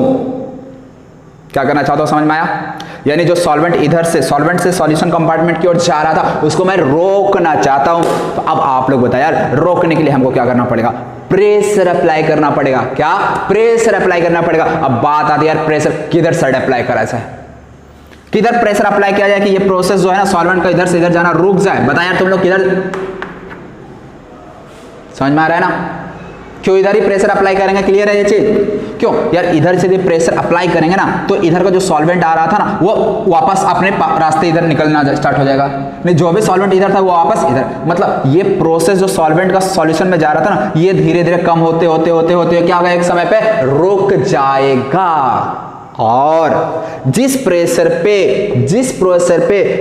क्या करना चाहता हूं, समझ में आया। यानी जो सॉल्वेंट इधर से सॉल्वेंट से सॉल्यूशन कंपार्टमेंट की ओर जा रहा था, उसको मैं रोकना चाहता हूं। तो अब आप लोग बताएं यार, रोकने के लिए हमको क्या करना पड़ेगा, प्रेशर अप्लाई करना पड़ेगा। क्या, प्रेशर अप्लाई करना पड़ेगा। अब बात आती है यार प्रेशर किधर साइड अप्लाई करा जाए, किधर प्रेशर अप्लाई किया जाए कि ये प्रोसेस जो है ना सॉल्वेंट का इधर से इधर जाना रुक जाए। बताएं यार तुम लोग किधर, समझ में आ रहा है ना। क्यों इधर ही प्रेशर अप्लाई करेंगे, क्लियर है ये चीज। क्यों यार, इधर से भी प्रेशर अप्लाई करेंगे ना तो इधर का जो सॉल्वेंट आ रहा था ना वो वापस अपने रास्ते इधर निकलना स्टार्ट हो जाएगा। नहीं, जो भी सॉल्वेंट इधर था वो वापस इधर, मतलब ये प्रोसेस जो सॉल्वेंट का सॉल्यूशन में जा रहा था ना, ये धीरे धीरे कम होते होते होते होते क्या होगा, एक समय पे रुक जाएगा। और जिस प्रेशर पे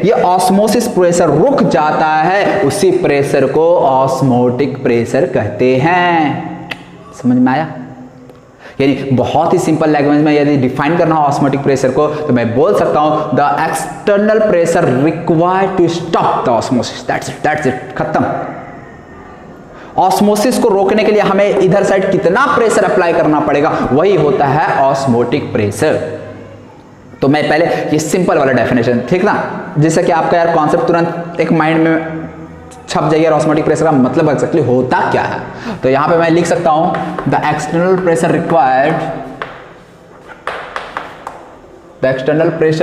ये ऑस्मोसिस प्रेशर रुक जाता है, उसी प्रेशर को ऑस्मोटिक प्रेशर कहते हैं। समझ में आया। यानी बहुत ही सिंपल लैंग्वेज में यदि डिफाइन करना हो ऑस्मोटिक प्रेशर को, तो मैं बोल सकता हूं the external pressure required to stop the osmosis. That's it, खत्म। ऑस्मोसिस को रोकने के लिए हमें इधर साइड कितना प्रेशर अप्लाई करना पड़ेगा, वही होता है ऑस्मोटिक प्रेशर। तो मैं पहले ये सिंपल वाला डेफिनेशन, ठीक ना, जिससे कि आपका यार कॉन्सेप्ट तुरंत एक माइंड में छप जाइए। ऑस्मोटिक प्रेशर का मतलब एक्चुअली होता क्या है। तो यहां पे मैं लिख सकता हूं the external pressure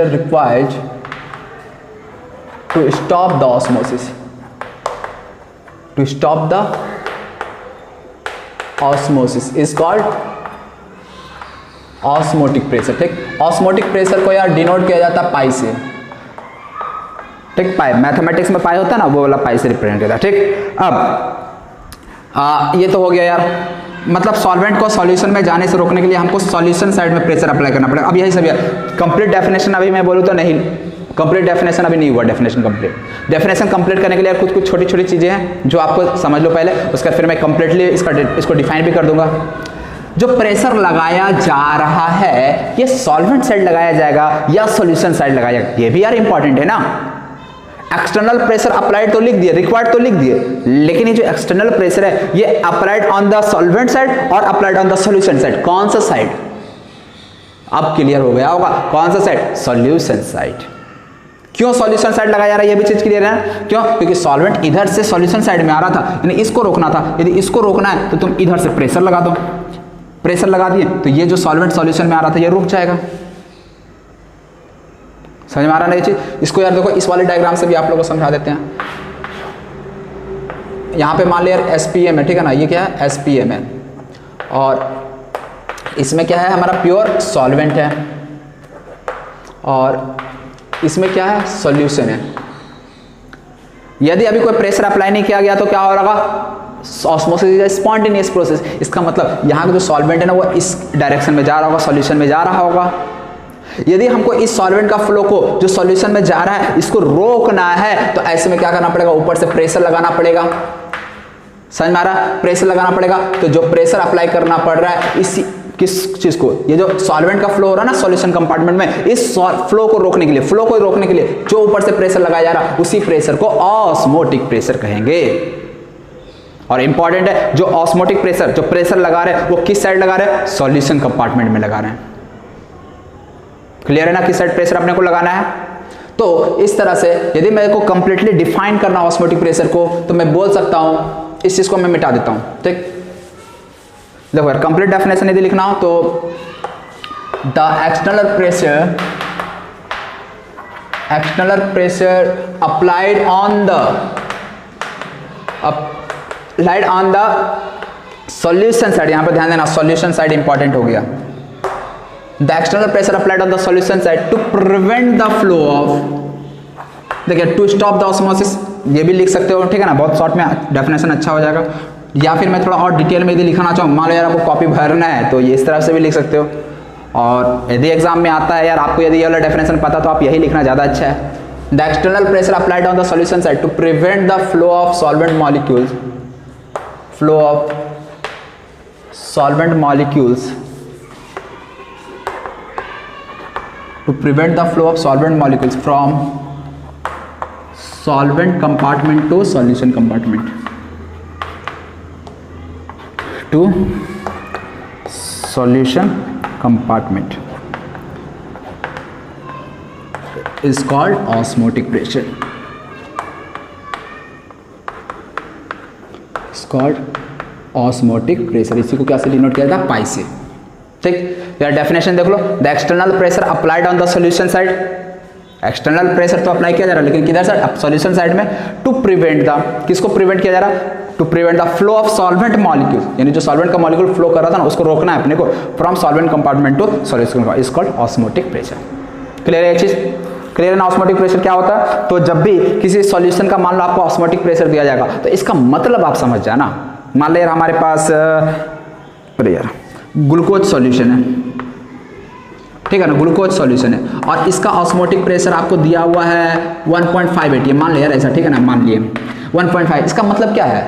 required to stop the osmosis, to stop the osmosis is called osmotic pressure. ठीक, ऑस्मोटिक प्रेशर को यार डिनोट किया जाता है पाई से। ठीक, पाई मैथमेटिक्स में पाई होता है ना, वो वाला पाई से रिप्रेजेंट किया जाता है। ठीक, अब ये तो हो गया यार, मतलब सॉल्वेंट को सॉल्यूशन में जाने से रोकने के लिए हमको सॉल्यूशन साइड में प्रेशर अप्लाई करना पड़ेगा। अब यही सब यार कंप्लीट डेफिनेशन अभी मैं बोलूँ तो नहीं, कंप्लीट डेफिनेशन अभी नहीं हुआ। डेफिनेशन कंप्लीट करने के लिए यार कुछ छोटी छोटी चीजें हैं जो आपको समझ लो पहले, उसका फिर मैं कंप्लीटली इसको डिफाइन भी कर दूंगा। जो प्रेशर लगाया जा रहा है, ये सॉल्वेंट साइड लगाया जाएगा या सॉल्यूशन साइड लगाया जाएगा, ये भी यार इंपॉर्टेंट है ना। एक्सटर्नल प्रेशर अप्लाइड तो लिख दिए, रिक्वायर्ड तो लिख दिए, लेकिन ये जो एक्सटर्नल प्रेशर है ये applied on the solvent side और applied on the solution side. कौन सा साइड, अब क्लियर हो गया होगा, कौन सा साइड, सॉल्यूशन साइड। क्यों सॉल्यूशन साइड लगाया जा रहा है, ये भी चीज क्लियर है। क्यों, क्योंकि सॉल्वेंट इधर से सॉल्यूशन साइड में आ रहा था, यानी इसको रोकना था। यदि इसको रोकना है तो तुम इधर से प्रेशर लगा दो, प्रेशर लगा दिए तो ये जो सॉल्वेंट सॉल्यूशन में आ रहा था ये रुक जाएगा। समझ में आ रहा है ये चीज। इसको यार देखो इस वाले डायग्राम से भी आप लोगों को समझा देते हैं। यहां पे मान लिया यार एसपीएम है, ठीक है ना, ये क्या है, एसपीएम है, और इसमें क्या है, हमारा प्योर सॉल्वेंट है, और इसमें क्या है, सॉल्यूशन है। यदि अभी कोई प्रेशर अप्लाई नहीं किया गया तो क्या हो रहा, osmosis is a spontaneous process. इसका मतलब यहाँ का जो सॉल्वेंट है ना वो इस डायरेक्शन में जा रहा होगा, सॉल्यूशन में जा रहा होगा। यदि हमको इस सॉल्वेंट का फ्लो को जो सॉल्यूशन में जा रहा है इसको रोकना है, तो ऐसे में क्या करना पड़ेगा, ऊपर से प्रेशर लगाना पड़ेगा। समझ में आ रहा, प्रेशर लगाना पड़ेगा। तो जो प्रेशर अप्लाई करना पड़ रहा है इसी किस चीज को, ये जो सॉल्वेंट का फ्लो हो रहा है ना सॉल्यूशन कंपार्टमेंट में, इस फ्लो को रोकने के लिए जो ऊपर से प्रेशर लगाया जा रहा है उसी प्रेशर को ऑस्मोटिक प्रेशर कहेंगे। और इंपॉर्टेंट है, जो ऑस्मोटिक प्रेशर, जो प्रेशर लगा रहे हैं वो किस साइड लगा रहे हैं, सॉल्यूशन कंपार्टमेंट में लगा रहे हैं। क्लियर है ना, किस साइड प्रेशर अपने को लगाना है। तो इस तरह से यदि मेरे को कंप्लीटली डिफाइन करना ऑस्मोटिक प्रेशर को, तो मैं बोल सकता हूं, इस चीज को मैं मिटा देता हूं। ठीक, देखो यार कंप्लीट डेफिनेशन यदि लिखना हो तो the external pressure applied on the light on the solution side, यहां पर ध्यान देना सॉल्यूशन साइड इंपॉर्टेंट हो गया। The external pressure applied on the solution side to prevent the flow of, देखिए टू स्टॉप द ऑस्मोसिस, ये भी लिख सकते हो, ठीक है ना, बहुत शॉर्ट में डेफिनेशन अच्छा हो जाएगा। या फिर मैं थोड़ा और डिटेल में यदि लिखाना चाहूँ, मान लो यार आपको कॉपी भरना है तो ये इस तरह से भी लिख सकते हो। और यदि एग्जाम में आता है यार आपको यदि ये वाला डेफिनेशन पता तो आप यही लिखना ज़्यादा अच्छा है। The external pressure applied on the solution side to prevent the flow of solvent molecules, flow of solvent molecules, to prevent the flow of solvent molecules from solvent compartment to solution compartment, to solution compartment is called osmotic pressure, is called osmotic pressure। इसी को क्या से denote किया जाता है, पाई से, ठीक। यार डेफिनेशन देख लो, the external pressure applied on the solution side, external pressure तो अप्लाई किया जा रहा है लेकिन किधर साइड, सॉल्यूशन साइड में, टू प्रिवेंट द, किसको प्रिवेंट किया जा रहा है, to prevent the flow of solvent molecule, यानी जो सॉल्वेंट का मॉलिक्यूल फ्लो कर रहा था ना उसको रोकना है अपने को, from solvent compartment to solution, is called osmotic pressure. Clear है ये चीज, क्लियर है ना। ऑस्मोटिक प्रेशर क्या होता है, तो जब भी किसी सॉल्यूशन का मान लो आपको ऑस्मोटिक प्रेशर दिया जाएगा तो इसका मतलब आप समझ जाए ना, मान लो यार हमारे पास यार ग्लूकोज सॉल्यूशन है, ठीक है ना, ग्लूकोज सॉल्यूशन है और इसका ऑस्मोटिक प्रेशर आपको दिया हुआ है 1.5 atm, मान लिया ऐसा, ठीक है ना, मान लिए 1.5। इसका मतलब क्या है,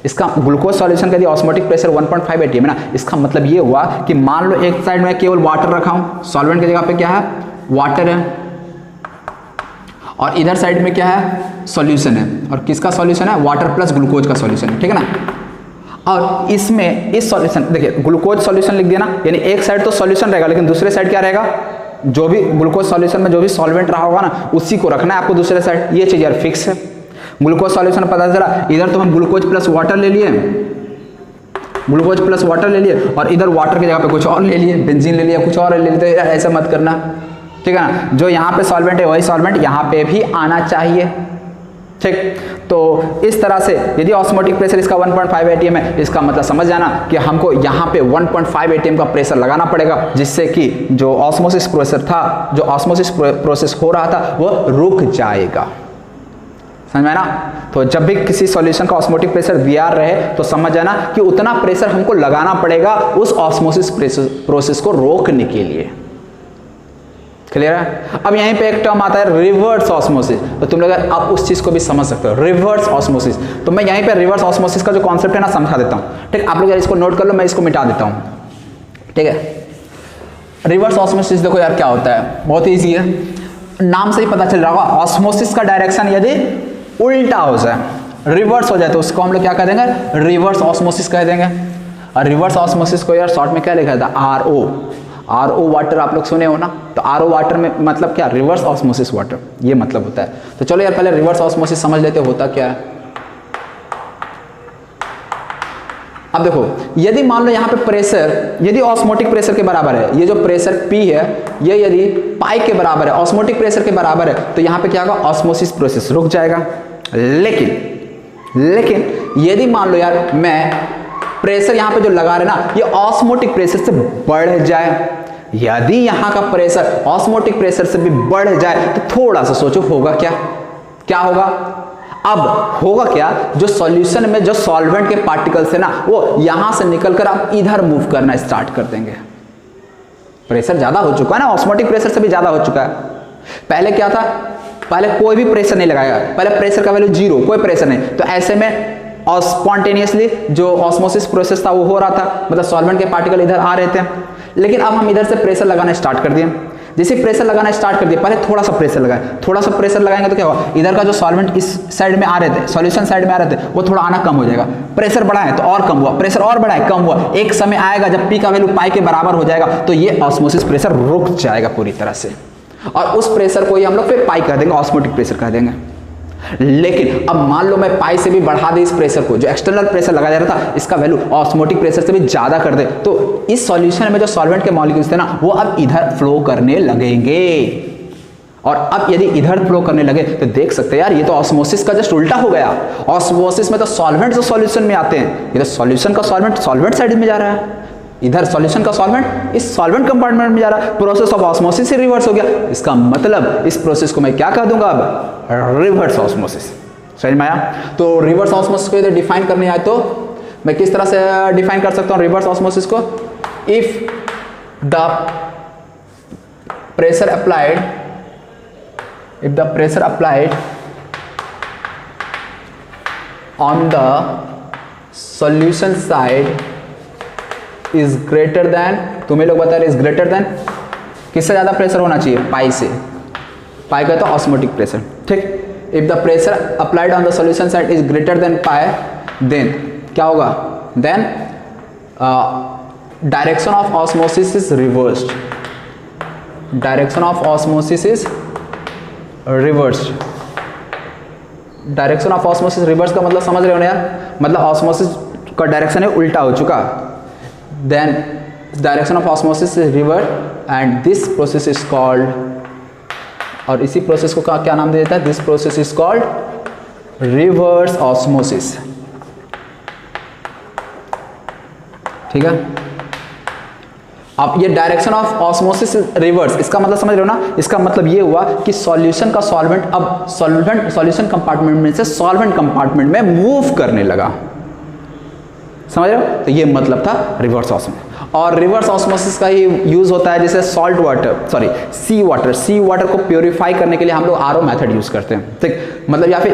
इसका ग्लूकोज सॉल्यूशन का यदि ऑस्मोटिक प्रेशर 1.5 atm है ना, इसका मतलब ये हुआ कि मान लो एक साइड में केवल वाटर रखा हूं, सॉल्वेंट की जगह पे क्या है, वाटर है, और इधर साइड में क्या है, सॉल्यूशन है, और किसका सॉल्यूशन है, वाटर प्लस ग्लूकोज का सॉल्यूशन है, ठीक है ना। और इसमें इस सॉल्यूशन, देखिए ग्लूकोज सॉल्यूशन लिख दिया ना, यानी एक साइड तो सॉल्यूशन रहेगा लेकिन दूसरे साइड क्या रहेगा, जो भी ग्लूकोज सॉल्यूशन में जो भी सॉल्वेंट रहा होगा ना उसी को रखना है आपको दूसरे साइड, ये चीज यार फिक्स है। ग्लूकोज सॉल्यूशन पता चला, इधर तो हम ग्लूकोज प्लस वाटर ले लिए, ग्लूकोज प्लस वाटर ले लिए, और इधर वाटर की जगह पे कुछ और ले लिए, बेंजीन ले लिया, कुछ और ले लिए, तो ऐसा मत करना, ठीक है ना। जो यहाँ पे सॉल्वेंट है वही सॉल्वेंट यहाँ पे भी आना चाहिए, ठीक। तो इस तरह से यदि ऑस्मोटिक प्रेशर इसका 1.5 atm है, इसका मतलब समझ जाना कि हमको यहाँ पे 1.5 atm का प्रेशर लगाना पड़ेगा, जिससे कि जो ऑस्मोसिस प्रोसेस था, जो ऑस्मोसिस प्रोसेस हो रहा था वो रुक जाएगा, समझ में ना। तो जब भी किसी सॉल्यूशन का ऑस्मोटिक प्रेशर दिया रहे तो समझ जाना कि उतना प्रेशर हमको लगाना पड़ेगा उस ऑस्मोसिस प्रोसेस को रोकने के लिए। क्लियर है। अब यहीं पे एक टर्म आता है रिवर्स ऑस्मोसिस, तो तुम लोग आप उस चीज को भी समझ सकते हो, रिवर्स ऑस्मोसिस। तो मैं यहीं पे रिवर्स ऑस्मोसिस का जो कॉन्सेप्ट है ना समझा देता हूँ, ठीक। आप लोग यार इसको नोट कर लो, मैं इसको मिटा देता हूँ, ठीक है। रिवर्स ऑस्मोसिस देखो यार क्या होता है, बहुत ईजी है, नाम से ही पता चल रहा होगा। ऑस्मोसिस का डायरेक्शन यदि उल्टा हो जाए, रिवर्स हो जाए, तो उसको हम लोग क्या कह देंगे, रिवर्स ऑस्मोसिस कह देंगे। और रिवर्स ऑस्मोसिस को यार शॉर्ट में क्या लिखा था, आरओ वाटर, आप लोग सुने हो ना। तो आरओ वाटर में मतलब क्या, रिवर्स ऑस्मोसिस वाटर, ये मतलब होता है। तो चलो यार पहले रिवर्स ऑस्मोसिस समझ लेते होता क्या है। अब देखो, यदि मान लो यहाँ पे प्रेशर यदि ऑस्मोटिक प्रेशर के बराबर है, ये जो प्रेशर P है ये यदि पाई के बराबर है, ऑस्मोटिक प्रेशर के बराबर है, तो यहाँ पे क्या होगा, ऑस्मोसिस प्रोसेस रुक जाएगा। लेकिन यदि मान लो यार मैं प्रेशर यहाँ पे जो लगा रहे ना ये ऑस्मोटिक प्रेशर से बढ़ जाए, यदि यहाँ का प्रेशर ऑस्मोटिक प्रेशर से भी बढ़ जाए तो थोड़ा सा सोचो होगा क्या होगा। अब होगा क्या, जो सॉल्यूशन में जो सॉल्वेंट के पार्टिकल्स है ना वो यहां से निकलकर अब इधर मूव करना स्टार्ट कर देंगे। प्रेशर ज्यादा हो चुका है ना, ऑस्मोटिक प्रेशर से भी ज्यादा हो चुका है। पहले क्या था, पहले कोई भी प्रेशर नहीं लगाया, पहले प्रेशर का वैल्यू 0, कोई प्रेशर नहीं। तो ऐसे में और स्पॉन्टेनियसली जो ऑस्मोसिस प्रोसेस था वो हो रहा था, मतलब सॉल्वेंट के पार्टिकल इधर आ रहे थे। लेकिन अब हम इधर से प्रेशर लगाना स्टार्ट कर दिए। जैसे प्रेशर लगाना स्टार्ट कर दिए, पहले थोड़ा सा प्रेशर लगाए, थोड़ा सा प्रेशर लगाएंगे तो क्या होगा, इधर का जो सॉल्वेंट इस साइड में आ रहे थे, सॉल्यूशन साइड में आ रहे थे, वो थोड़ा आना कम हो जाएगा। प्रेशर बढ़ाएं तो और कम हुआ, प्रेशर और बढ़ाए कम हुआ। एक समय आएगा जब पी का वैल्यू पाई के बराबर हो जाएगा तो ये ऑस्मोसिस प्रेशर रुक जाएगा पूरी तरह से, और उस प्रेशर को ही हम लोग फिर पाई कह देंगे, ऑस्मोटिक प्रेशर कह देंगे। लेकिन अब मान लो मैं पाई से भी बढ़ा दे इस प्रेशर को, जो एक्सटर्नल प्रेशर लगाया जा रहा था इसका वैल्यू ऑस्मोटिक प्रेशर से भी ज्यादा कर दे, तो इस सॉल्यूशन में जो सॉल्वेंट के मॉलिक्यूल्स थे ना वो अब इधर फ्लो करने लगेंगे। और अब यदि इधर फ्लो करने लगे तो देख सकते हैं यार ये तो ऑस्मोसिस का जस्ट उल्टा हो गया। ऑस्मोसिस में तो सॉल्वेंट जो सॉल्यूशन में आते हैं, ये तो सॉल्यूशन का सॉल्वेंट सॉल्वेंट साइड में जा रहा है, इधर सॉल्यूशन का सॉल्वेंट इस सॉल्वेंट कंपार्टमेंट में जा रहा है। प्रोसेस ऑफ ऑस्मोसिस से रिवर्स हो गया। इसका मतलब इस प्रोसेस को मैं क्या कह दूंगा अब, रिवर्स ऑस्मोसिस। समझ में आया? तो रिवर्स ऑस्मोसिस को यदि डिफाइन करने आए तो मैं किस तरह से डिफाइन कर सकता हूं रिवर्स ऑस्मोसिस को? If the pressure applied, if the pressure applied on the solution side is greater than, तुम्हें लोग बता रहे इज ग्रेटर देन, किससे ज्यादा प्रेशर होना चाहिए? पाई से। पाई का तो ऑस्मोटिक प्रेशर, ठीक। If the pressure applied on the solution side is greater than pi, then क्या होगा? Then direction of osmosis is reversed, direction of osmosis is reverse. Direction of osmosis reverse का मतलब समझ रहे हो ना यार? मतलब ऑस्मोसिस का डायरेक्शन है उल्टा हो चुका, then direction of osmosis is reverse and this process is called, और इसी प्रोसेस को क्या नाम दिया जाता है? This process is called reverse osmosis, ठीक है। अब ये डायरेक्शन ऑफ ऑस्मोसिस रिवर्स, इसका मतलब समझ रहे हो ना? इसका मतलब ये हुआ कि सॉल्यूशन का सॉल्वेंट अब सॉल्यूशन कंपार्टमेंट में से सॉल्वेंट कंपार्टमेंट में मूव करने लगा, समझ रहे हो? तो ये मतलब था रिवर्स ऑस्मोसिस। और रिवर्स ऑस्मोसिस का ही यूज होता है जैसे salt water, sorry sea water को प्योरीफाई करने के लिए हम लोग आरओ मेथड यूज करते हैं, ठीक। मतलब या फिर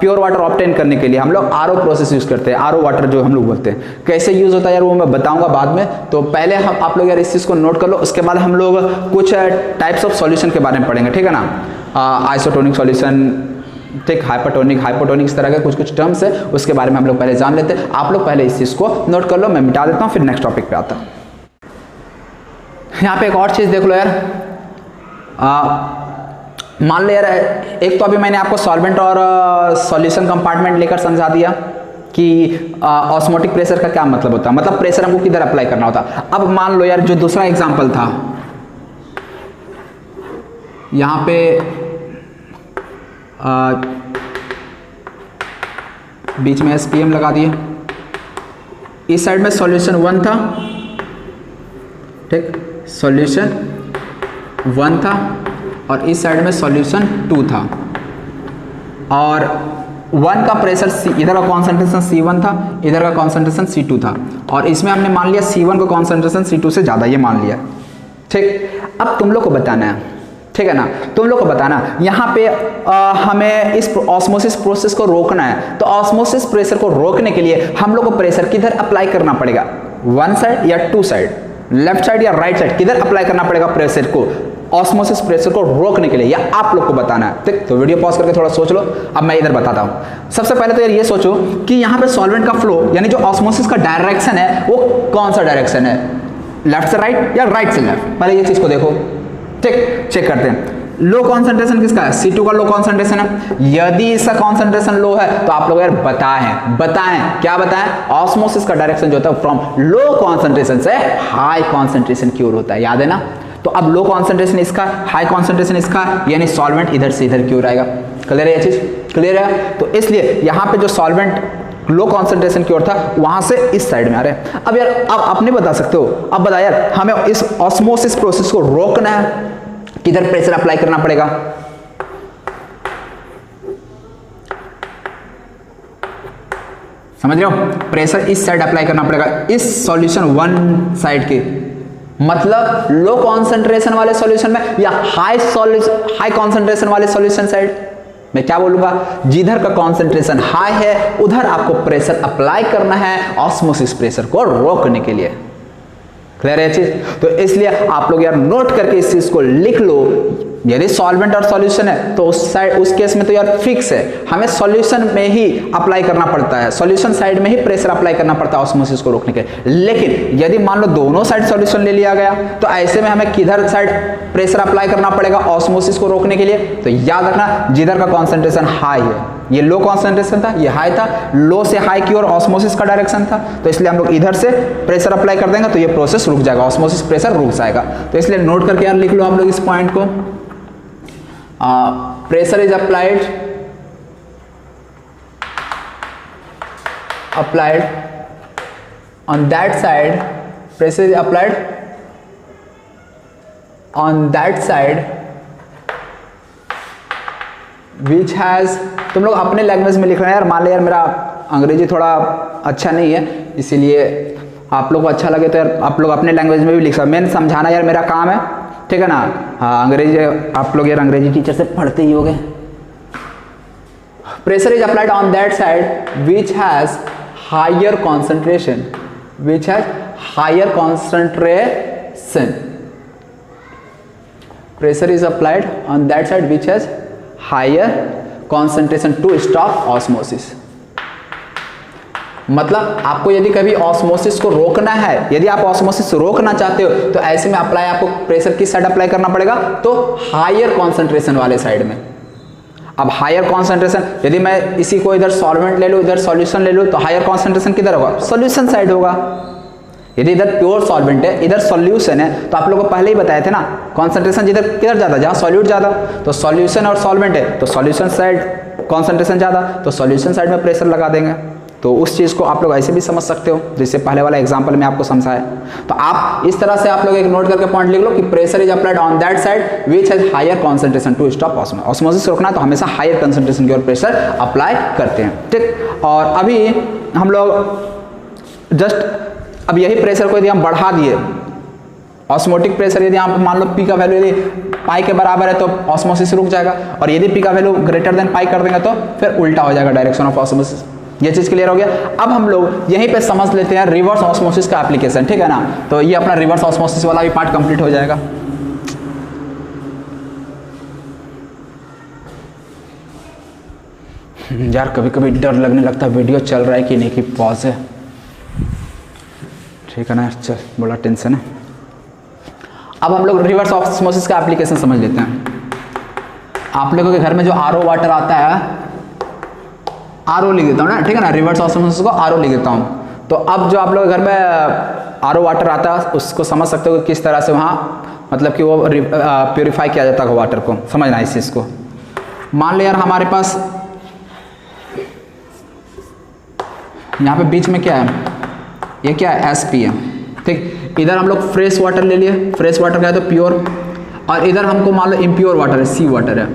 प्योर वाटर ऑब्टेन करने के लिए हम लोग आरओ प्रोसेस यूज करते हैं, आरओ वाटर जो हम लोग बोलते हैं। कैसे यूज होता है यार वो मैं बताऊंगा बाद में। तो पहले हम आप लोग यार इस चीज को नोट कर लो, उसके बाद हम लोग कुछ टाइप्स ऑफ सॉल्यूशन के बारे में पढ़ेंगे, ठीक है ना? आइसोटोनिक सॉल्यूशन, ठीक, हाइपोटोनिक इस तरह के कुछ टर्म्स है, उसके बारे में हम लोग पहले जान लेते हैं। आप लोग पहले इस चीज को नोट कर लो, मैं मिटा देता हूं, फिर नेक्स्ट टॉपिक पे आता हूं। यहाँ पे एक और चीज देख लो यार, मान लो यार एक तो अभी मैंने आपको सॉल्वेंट और सॉल्यूशन कंपार्टमेंट लेकर समझा दिया कि ऑस्मोटिक प्रेशर का क्या मतलब होता है, मतलब प्रेशर हमको किधर अप्लाई करना होता। अब मान लो यार जो दूसरा एग्जांपल था, यहाँ पे बीच में SPM लगा दिए, इस साइड में सॉल्यूशन 1 था, ठीक, सॉल्यूशन 1 था, और इस साइड में सॉल्यूशन 2 था, और 1 का प्रेशर इधर का कॉन्सेंट्रेशन C1 था, इधर का कॉन्सेंट्रेशन C2 था, और इसमें हमने मान लिया C1 का कॉन्सेंट्रेशन C2 से ज़्यादा, ये मान लिया, ठीक। अब तुम लोग को बताना है, ठीक है ना, तुम लोग को बताना यहाँ पे हमें इस ऑस्मोसिस प्रोसेस को रोकना है। तो ऑस्मोसिस प्रेशर को रोकने के लिए हम लोग को प्रेशर किधर अप्लाई करना पड़ेगा? 1 साइड या 2 साइड, लेफ्ट साइड या राइट साइड, किधर अप्लाई करना पड़ेगा प्रेशर को ऑस्मोसिस प्रेशर को रोकने के लिए, या आप लोग को बताना है, ठीक। तो वीडियो पॉज करके थोड़ा सोच लो, अब मैं इधर बताता हूँ। सबसे पहले तो यार ये सोचो कि यहाँ पे सॉल्वेंट का फ्लो यानी जो ऑस्मोसिस का डायरेक्शन है वो कौन सा डायरेक्शन है, लेफ्ट से राइट या राइट से लेफ्ट? पहले ये चीज को देखो, ठीक, चेक करते हैं। लो कॉन्सेंट्रेशन किसका है? C2 का लो कॉन्सेंट्रेशन है। यदि इसका कॉन्सेंट्रेशन लो है तो आप लोग यार बताएं क्या बताएं? ऑस्मोसिस का डायरेक्शन जो होता है फ्रॉम लो कॉन्सेंट्रेशन से हाई कॉन्सेंट्रेशन की ओर होता है, याद है ना? तो अब लो कॉन्सेंट्रेशन इसका, हाई कॉन्सेंट्रेशन इसका, यानी सॉल्वेंट इधर से इधर की ओर आएगा। क्लियर है ये चीज? क्लियर है? तो इसलिए यहाँ पे जो सॉल्वेंट लो कॉन्सेंट्रेशन की ओर था वहां से इस साइड में आ रहे हैं। अब यार अब आप नहीं बता सकते हो, अब बताया यार हमें इस ऑस्मोसिस प्रोसेस को रोकना है, किधर प्रेशर अप्लाई करना पड़ेगा? समझ रहे हो? प्रेशर इस साइड अप्लाई करना पड़ेगा, इस सॉल्यूशन 1 साइड के, मतलब लो कॉन्सेंट्रेशन वाले सॉल्यूशन में या हाई कॉन्सेंट्रेशन वाले सॉल्यूशन साइड। मैं क्या बोलूंगा? जिधर का कॉन्सेंट्रेशन हाई है उधर आपको प्रेशर अप्लाई करना है ऑस्मोसिस प्रेशर को रोकने के लिए। क्लियर है चीज? तो इसलिए आप लोग यार नोट करके इस चीज को लिख लो। यदि सॉल्वेंट और सॉल्यूशन है तो उस केस में तो यार फिक्स है, हमें सॉल्यूशन में ही अप्लाई करना पड़ता है, सॉल्यूशन साइड में ही प्रेशर अप्लाई करना पड़ता है ऑस्मोसिस को रोकने के लिए। लेकिन यदि मान लो दोनों साइड सॉल्यूशन ले लिया गया तो ऐसे में हमें किधर साइड प्रेशर अप्लाई करना पड़ेगा ऑस्मोसिस को रोकने के लिए? तो याद रखना, जिधर का कॉन्सेंट्रेशन हाई है, ये लो कॉन्सेंट्रेशन था, ये हाई था, लो से हाई की ओर ऑस्मोसिस का डायरेक्शन था, तो इसलिए हम लोग इधर से प्रेशर अप्लाई कर देंगे तो ये प्रोसेस रुक जाएगा, ऑस्मोसिस प्रेशर रुक जाएगा। तो इसलिए नोट करके यार लिख लो आप लोग इस पॉइंट को, pressure is applied on that side, pressure is applied on that side which has, तुम लोग अपने लैंग्वेज में लिख रहे हैं यार, मान लो यार मेरा अंग्रेजी थोड़ा अच्छा नहीं है, इसीलिए आप लोग को अच्छा लगे तो यार आप लोग अपने लैंग्वेज में भी लिख सकते। मैंने समझाना यार मेरा काम है, ठीक है ना। हाँ, अंग्रेजी आप लोग यार अंग्रेजी टीचर से पढ़ते ही होगे। Pressure is applied on that side which has higher concentration, which has higher concentration. Pressure is applied on that side which has higher concentration to stop osmosis. मतलब आपको यदि कभी ऑस्मोसिस को रोकना है, यदि आप ऑस्मोसिस रोकना चाहते हो तो ऐसे में अप्लाई, आपको प्रेशर किस साइड अप्लाई करना पड़ेगा, तो हायर कॉन्सेंट्रेशन वाले साइड में। अब हायर कॉन्सेंट्रेशन, यदि मैं इसी को इधर सॉल्वेंट ले लूँ, इधर सॉल्यूशन ले लूँ, तो हायर कॉन्सेंट्रेशन किधर होगा, सॉल्यूशन साइड होगा। यदि इधर प्योर सॉल्वेंट है, इधर सॉल्यूशन है, तो आप लोगों को पहले ही बताए थे ना, कॉन्सेंट्रेशन जिधर किधर ज़्यादा, जहाँ सॉल्यूट ज़्यादा, तो सॉल्यूशन और सॉल्वेंट है तो सॉल्यूशन साइड कॉन्सेंट्रेशन ज़्यादा, तो सॉल्यूशन साइड में प्रेशर लगा देंगे। तो उस चीज़ को आप लोग ऐसे भी समझ सकते हो, जैसे पहले वाला एग्जाम्पल में आपको समझाया। तो आप इस तरह से आप लोग एक नोट करके पॉइंट लिख लो कि pressure is applied on that side which has higher concentration to stop osmosis. Osmosis रोकना तो हमेशा हायर कॉन्सेंट्रेशन की ओर प्रेशर अप्लाई करते हैं, ठीक। और अभी हम लोग जस्ट अब यही प्रेशर को यदि हम बढ़ा दिए, ऑस्मोटिक प्रेशर यदि आप मान लो पी का वैल्यू यदि पाई के बराबर है तो ऑस्मोसिस रुक जाएगा, और यदि पी का वैल्यू ग्रेटर देन पाई कर देंगे तो फिर उल्टा हो जाएगा डायरेक्शन ऑफ ऑस्मोसिस। ये चीज क्लियर हो गया। अब हम लोग यहीं पे समझ लेते हैं रिवर्स ऑस्मोसिस का एप्लीकेशन, ठीक है ना। तो ये अपना रिवर्स ऑस्मोसिस वाला भी पार्ट कंप्लीट हो जाएगा। यार कभी कभी डर लगने लगता है वीडियो चल रहा है कि नहीं, कि पॉज है, ठीक है ना। चल बड़ा टेंशन है। अब हम लोग रिवर्स ऑस्मोसिस का एप्लीकेशन समझ लेते हैं। आप लोगों के घर में जो आरओ वाटर आता है, आरओ लिख देता हूँ ना, ठीक है ना, रिवर्स ऑस्मोसिस को आरओ लिख देता हूँ। तो अब जो आप लोग घर में आरओ वाटर आता है उसको समझ सकते हो कि किस तरह से वहाँ मतलब कि वो प्योरीफाई किया जाता है वाटर को, समझना इस चीज़ को। मान लो यार हमारे पास यहाँ पे बीच में क्या है, ये क्या है, SPM, ठीक। इधर हम लोग फ्रेश वाटर ले लिए, फ्रेश वाटर का है तो प्योर, और इधर हमको मान लो इम्प्योर वाटर है, सी वाटर है,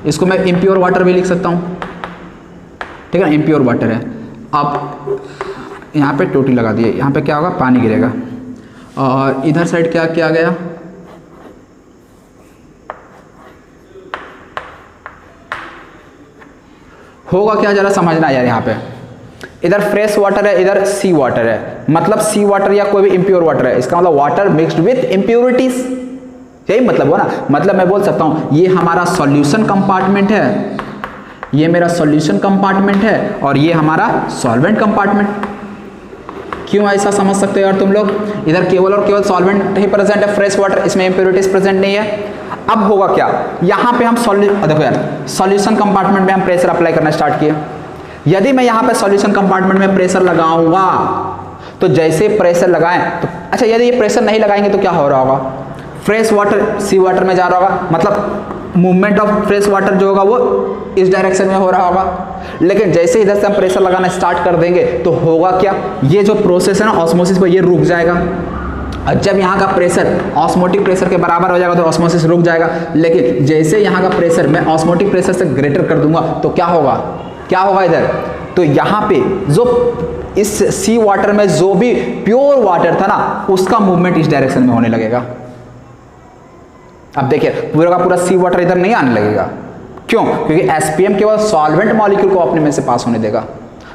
इसको मैं इम्प्योर वाटर भी लिख सकता हूँ, ठीक है ना, इम्प्योर वाटर है। अब यहाँ पे टोटी लगा दिए, यहाँ पे क्या होगा, पानी गिरेगा, और इधर साइड क्या किया गया, होगा क्या जरा समझना यार। यहाँ पे इधर फ्रेश वाटर है, इधर सी वाटर है, मतलब सी वाटर या कोई भी इम्प्योर वाटर है, इसका मतलब वाटर मिक्स्ड विथ इम्प्योरिटीज, यही मतलब हो ना। मतलब मैं बोल सकता हूँ ये हमारा सॉल्यूशन कंपार्टमेंट है, ये मेरा सॉल्यूशन कंपार्टमेंट है, और ये हमारा सॉल्वेंट कंपार्टमेंट। क्यों ऐसा समझ सकते हो यार तुम लोग, इधर केवल और केवल सॉल्वेंट ही प्रेजेंट है, फ्रेश वाटर, इसमें इम्प्योरिटीज प्रेजेंट नहीं है। अब होगा क्या, यहाँ पे हम देखो यार सॉल्यूशन कंपार्टमेंट में हम प्रेशर अप्लाई करना स्टार्ट किए। यदि मैं यहाँ पे सॉल्यूशन कंपार्टमेंट में प्रेशर लगाऊंगा तो जैसे प्रेशर लगाएं तो अच्छा, यदि ये प्रेशर नहीं लगाएंगे तो क्या हो रहा होगा, फ्रेश वाटर सी वाटर में जा रहा होगा, मतलब मूवमेंट ऑफ फ्रेश वाटर जो होगा वो इस डायरेक्शन में हो रहा होगा। लेकिन जैसे इधर से हम प्रेशर लगाना स्टार्ट कर देंगे तो होगा क्या, ये जो प्रोसेस है ना ऑस्मोसिस पर, ये रुक जाएगा। और जब यहाँ का प्रेशर ऑस्मोटिक प्रेशर के बराबर हो जाएगा तो ऑस्मोसिस रुक जाएगा। लेकिन जैसे यहाँ का प्रेशर मैं ऑस्मोटिक प्रेशर से ग्रेटर कर दूंगा तो क्या होगा, क्या होगा इधर, तो यहाँ पे जो इस सी वाटर में जो भी प्योर वाटर था ना उसका मूवमेंट इस डायरेक्शन में होने लगेगा। अब देखिए पूरा का पूरा सी वाटर इधर नहीं आने लगेगा, क्यों, क्योंकि एसपीएम केवल सॉल्वेंट मॉलिक्यूल को अपने में से पास होने देगा,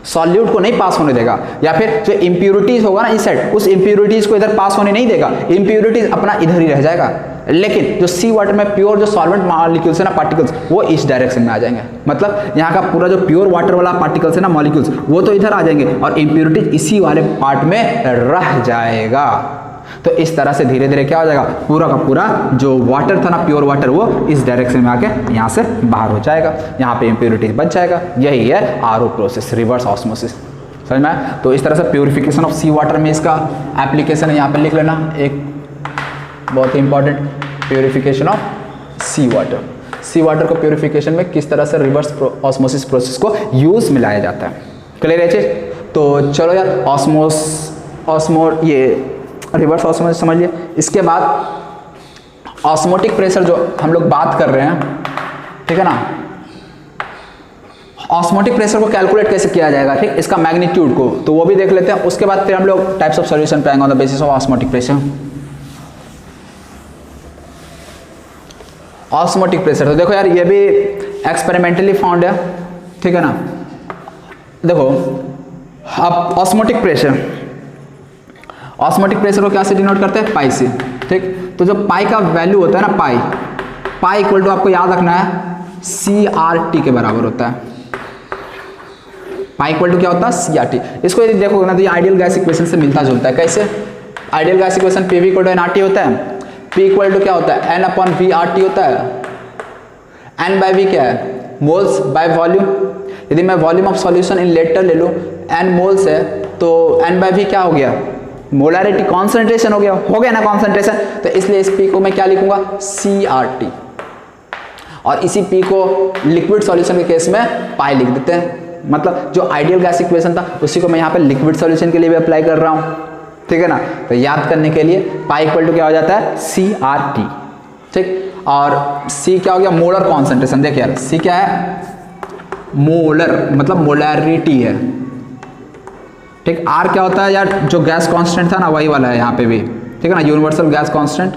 सॉल्यूट को नहीं पास होने देगा। या फिर जो इंप्योरिटीज होगा ना इस साइड, उस इंप्योरिटीज को इधर पास होने नहीं देगा, इंप्योरिटीज अपना इधर ही रह जाएगा। लेकिन जो सी वाटर में प्योर जो सॉल्वेंट मॉलिक्यूल्स है ना पार्टिकल्स, वो इस डायरेक्शन में आ जाएंगे। मतलब यहाँ का पूरा जो प्योर वाटर वाला पार्टिकल्स है ना मॉलिक्यूल्स, वो तो इधर आ जाएंगे और इंप्योरिटीज इसी वाले पार्ट में रह जाएगा। तो इस तरह से धीरे धीरे क्या हो जाएगा, पूरा का पूरा जो वाटर था ना प्योर वाटर, वो इस डायरेक्शन में आके यहाँ से बाहर हो जाएगा, यहाँ पे इंप्योरिटीज बच जाएगा। यही है आरओ प्रोसेस, रिवर्स ऑस्मोसिस, समझ में आया। तो इस तरह से प्योरिफिकेशन ऑफ सी वाटर में इसका एप्लीकेशन है, यहाँ पे लिख लेना एक बहुत ही important, purification of sea water. Sea water को प्योरिफिकेशन में किस तरह से रिवर्स ऑस्मोसिस प्रोसेस को यूज में लाया जाता है। क्लियर है चीज? तो चलो यार ये रिवर्स ऑस्मोसिस समझ लिया। इसके बाद ऑस्मोटिक प्रेशर जो हम लोग बात कर रहे हैं, ठीक है ना, ऑस्मोटिक प्रेशर को कैलकुलेट कैसे किया जाएगा, ठीक, इसका मैग्नीट्यूड को, तो वो भी देख लेते हैं। उसके बाद फिर हम लोग टाइप्स ऑफ सॉल्यूशन पे आएंगे on the basis of osmotic pressure. Osmotic pressure तो देखो यार ये भी एक्सपेरिमेंटली फाउंड है, ठीक है ना। देखो अब ऑस्मोटिक प्रेशर को क्या से डिनोट करते हैं, पाई से, ठीक। तो जो पाई का वैल्यू होता है ना, पाई इक्वल टू आपको याद रखना है CRT के बराबर होता है। पाई इक्वल टू क्या होता है, CRT। इसको यदि देखोगे ना तो ये आइडियल गैस इक्वेशन से मिलता जुलता है। कैसे? Ideal gas equation PV equal to nRT होता है, P इक्वल टू क्या होता है, N/VRT होता है। N बाई V क्या है, मोल्स बाय वॉल्यूम। यदि मैं volume of solution in litre ले लूँ, N मोल्स है, तो N बाई V क्या हो गया, मोलारिटी, कॉन्सेंट्रेशन हो गया ना कॉन्सेंट्रेशन। तो इसलिए इस P को मैं क्या लिखूंगा, CRT। और इसी P को लिक्विड सॉल्यूशन के केस में पाई लिख देते हैं। मतलब जो आइडियल गैस इक्वेशन था उसी को मैं यहाँ पे लिक्विड सॉल्यूशन के लिए भी अप्लाई कर रहा हूँ, ठीक है ना। तो याद करने के लिए पाई इक्वल टू क्या हो जाता है, CRT, ठीक। और C क्या हो गया, मोलर कॉन्सेंट्रेशन। देखिए यार C क्या है, मोलर मतलब मोलैरिटी है, ठीक। R क्या होता है यार, जो गैस कांस्टेंट था ना वही वाला है यहाँ पे भी, ठीक है ना, यूनिवर्सल गैस कांस्टेंट।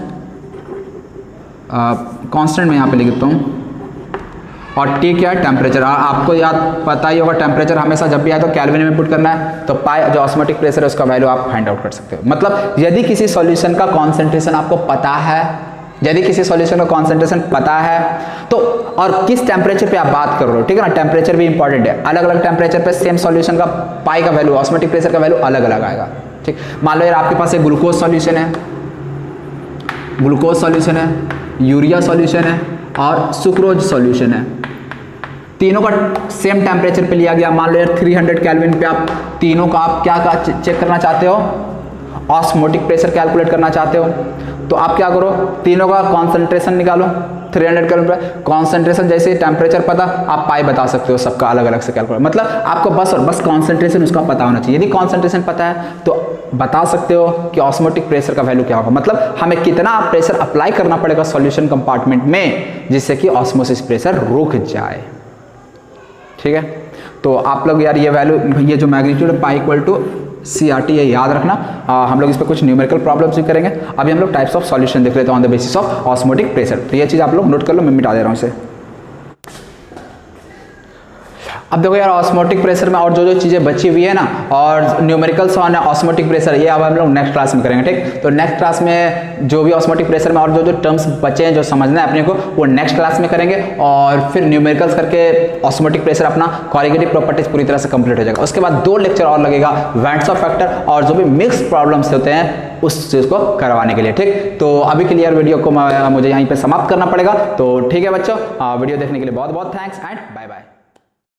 कांस्टेंट मैं यहाँ पे लिख देता हूँ। और T क्या है, टेम्परेचर। आपको याद पता ही होगा, टेम्परेचर हमेशा जब भी आए तो केल्विन में पुट करना है। तो पाई जो ऑस्मोटिक प्रेशर है उसका वैल्यू आप फाइंड आउट कर सकते हो। मतलब यदि किसी सॉल्यूशन का कॉन्सेंट्रेशन आपको पता है, तो और किस टेम्परेचर पे आप बात कर रहे हो, ठीक है ना, टेम्परेचर भी इंपॉर्टेंट है। अलग अलग टेम्परेचर पे सेम सॉल्यूशन का पाई का वैल्यू, ऑस्मोटिक प्रेशर का वैल्यू अलग अलग आएगा, ठीक। मान लो यार आपके पास एक ग्लूकोज सॉल्यूशन है, यूरिया सॉल्यूशन है और सुक्रोज सॉल्यूशन है। तीनों का सेम टेम्परेचर पे लिया गया। मान लो यार 300 केल्विन पे आप तीनों का आप क्या चेक करना चाहते हो, ऑस्मोटिक प्रेशर कैलकुलेट करना चाहते हो। तो आप क्या करो, तीनों का कॉन्सेंट्रेशन निकालो 300 केल्विन पे। कॉन्सेंट्रेशन जैसे टेम्परेचर पता, आप पाई बता सकते हो, सबका अलग अलग से कैलकुलेट। मतलब आपको बस कॉन्सेंट्रेशन उसका पता होना चाहिए। यदि कॉन्सेंट्रेशन पता है तो बता सकते हो कि ऑस्मोटिक प्रेशर का वैल्यू क्या होगा। मतलब हमें कितना प्रेशर अप्लाई करना पड़ेगा सॉल्यूशन कंपार्टमेंट में जिससे कि ऑस्मोसिस प्रेशर रुक जाए, ठीक है। तो आप लोग यार ये वैल्यू, ये जो magnitude pi equal to CRT है, याद रखना। हम लोग इस पर कुछ न्यूमेरिकल प्रॉब्लम्स भी करेंगे। अभी हम लोग टाइप्स ऑफ सॉल्यूशन देख लेते हैं on the basis of osmotic pressure. तो ये चीज़ आप लोग नोट कर लो, मैं मिटा दे रहा हूँ इसे। अब देखो यार ऑस्मोटिक प्रेशर में और जो चीज़ें बची हुई है ना, और न्यूमेरिकल्स ऑन ऑस्मोटिक प्रेशर, ये अब हम लोग नेक्स्ट क्लास में करेंगे, ठीक। तो नेक्स्ट क्लास में जो भी ऑस्मोटिक प्रेशर में और जो टर्म्स बचे हैं जो समझना है अपने को, वो नेक्स्ट क्लास में करेंगे। और फिर न्यूमेरिकल्स करके ऑस्मोटिक प्रेशर अपना कॉरिगेटिव प्रॉपर्टीज पूरी तरह से कंप्लीट हो जाएगा। उसके बाद 2 लेक्चर और लगेगा वेंट्स ऑफ फैक्टर और जो भी मिक्स प्रॉब्लम्स होते हैं उस चीज़ को करवाने के लिए, ठीक। तो अभी के लिए यार वीडियो को मुझे यहीं पे समाप्त करना पड़ेगा। तो ठीक है बच्चों, वीडियो देखने के लिए बहुत बहुत थैंक्स एंड बाय बाय।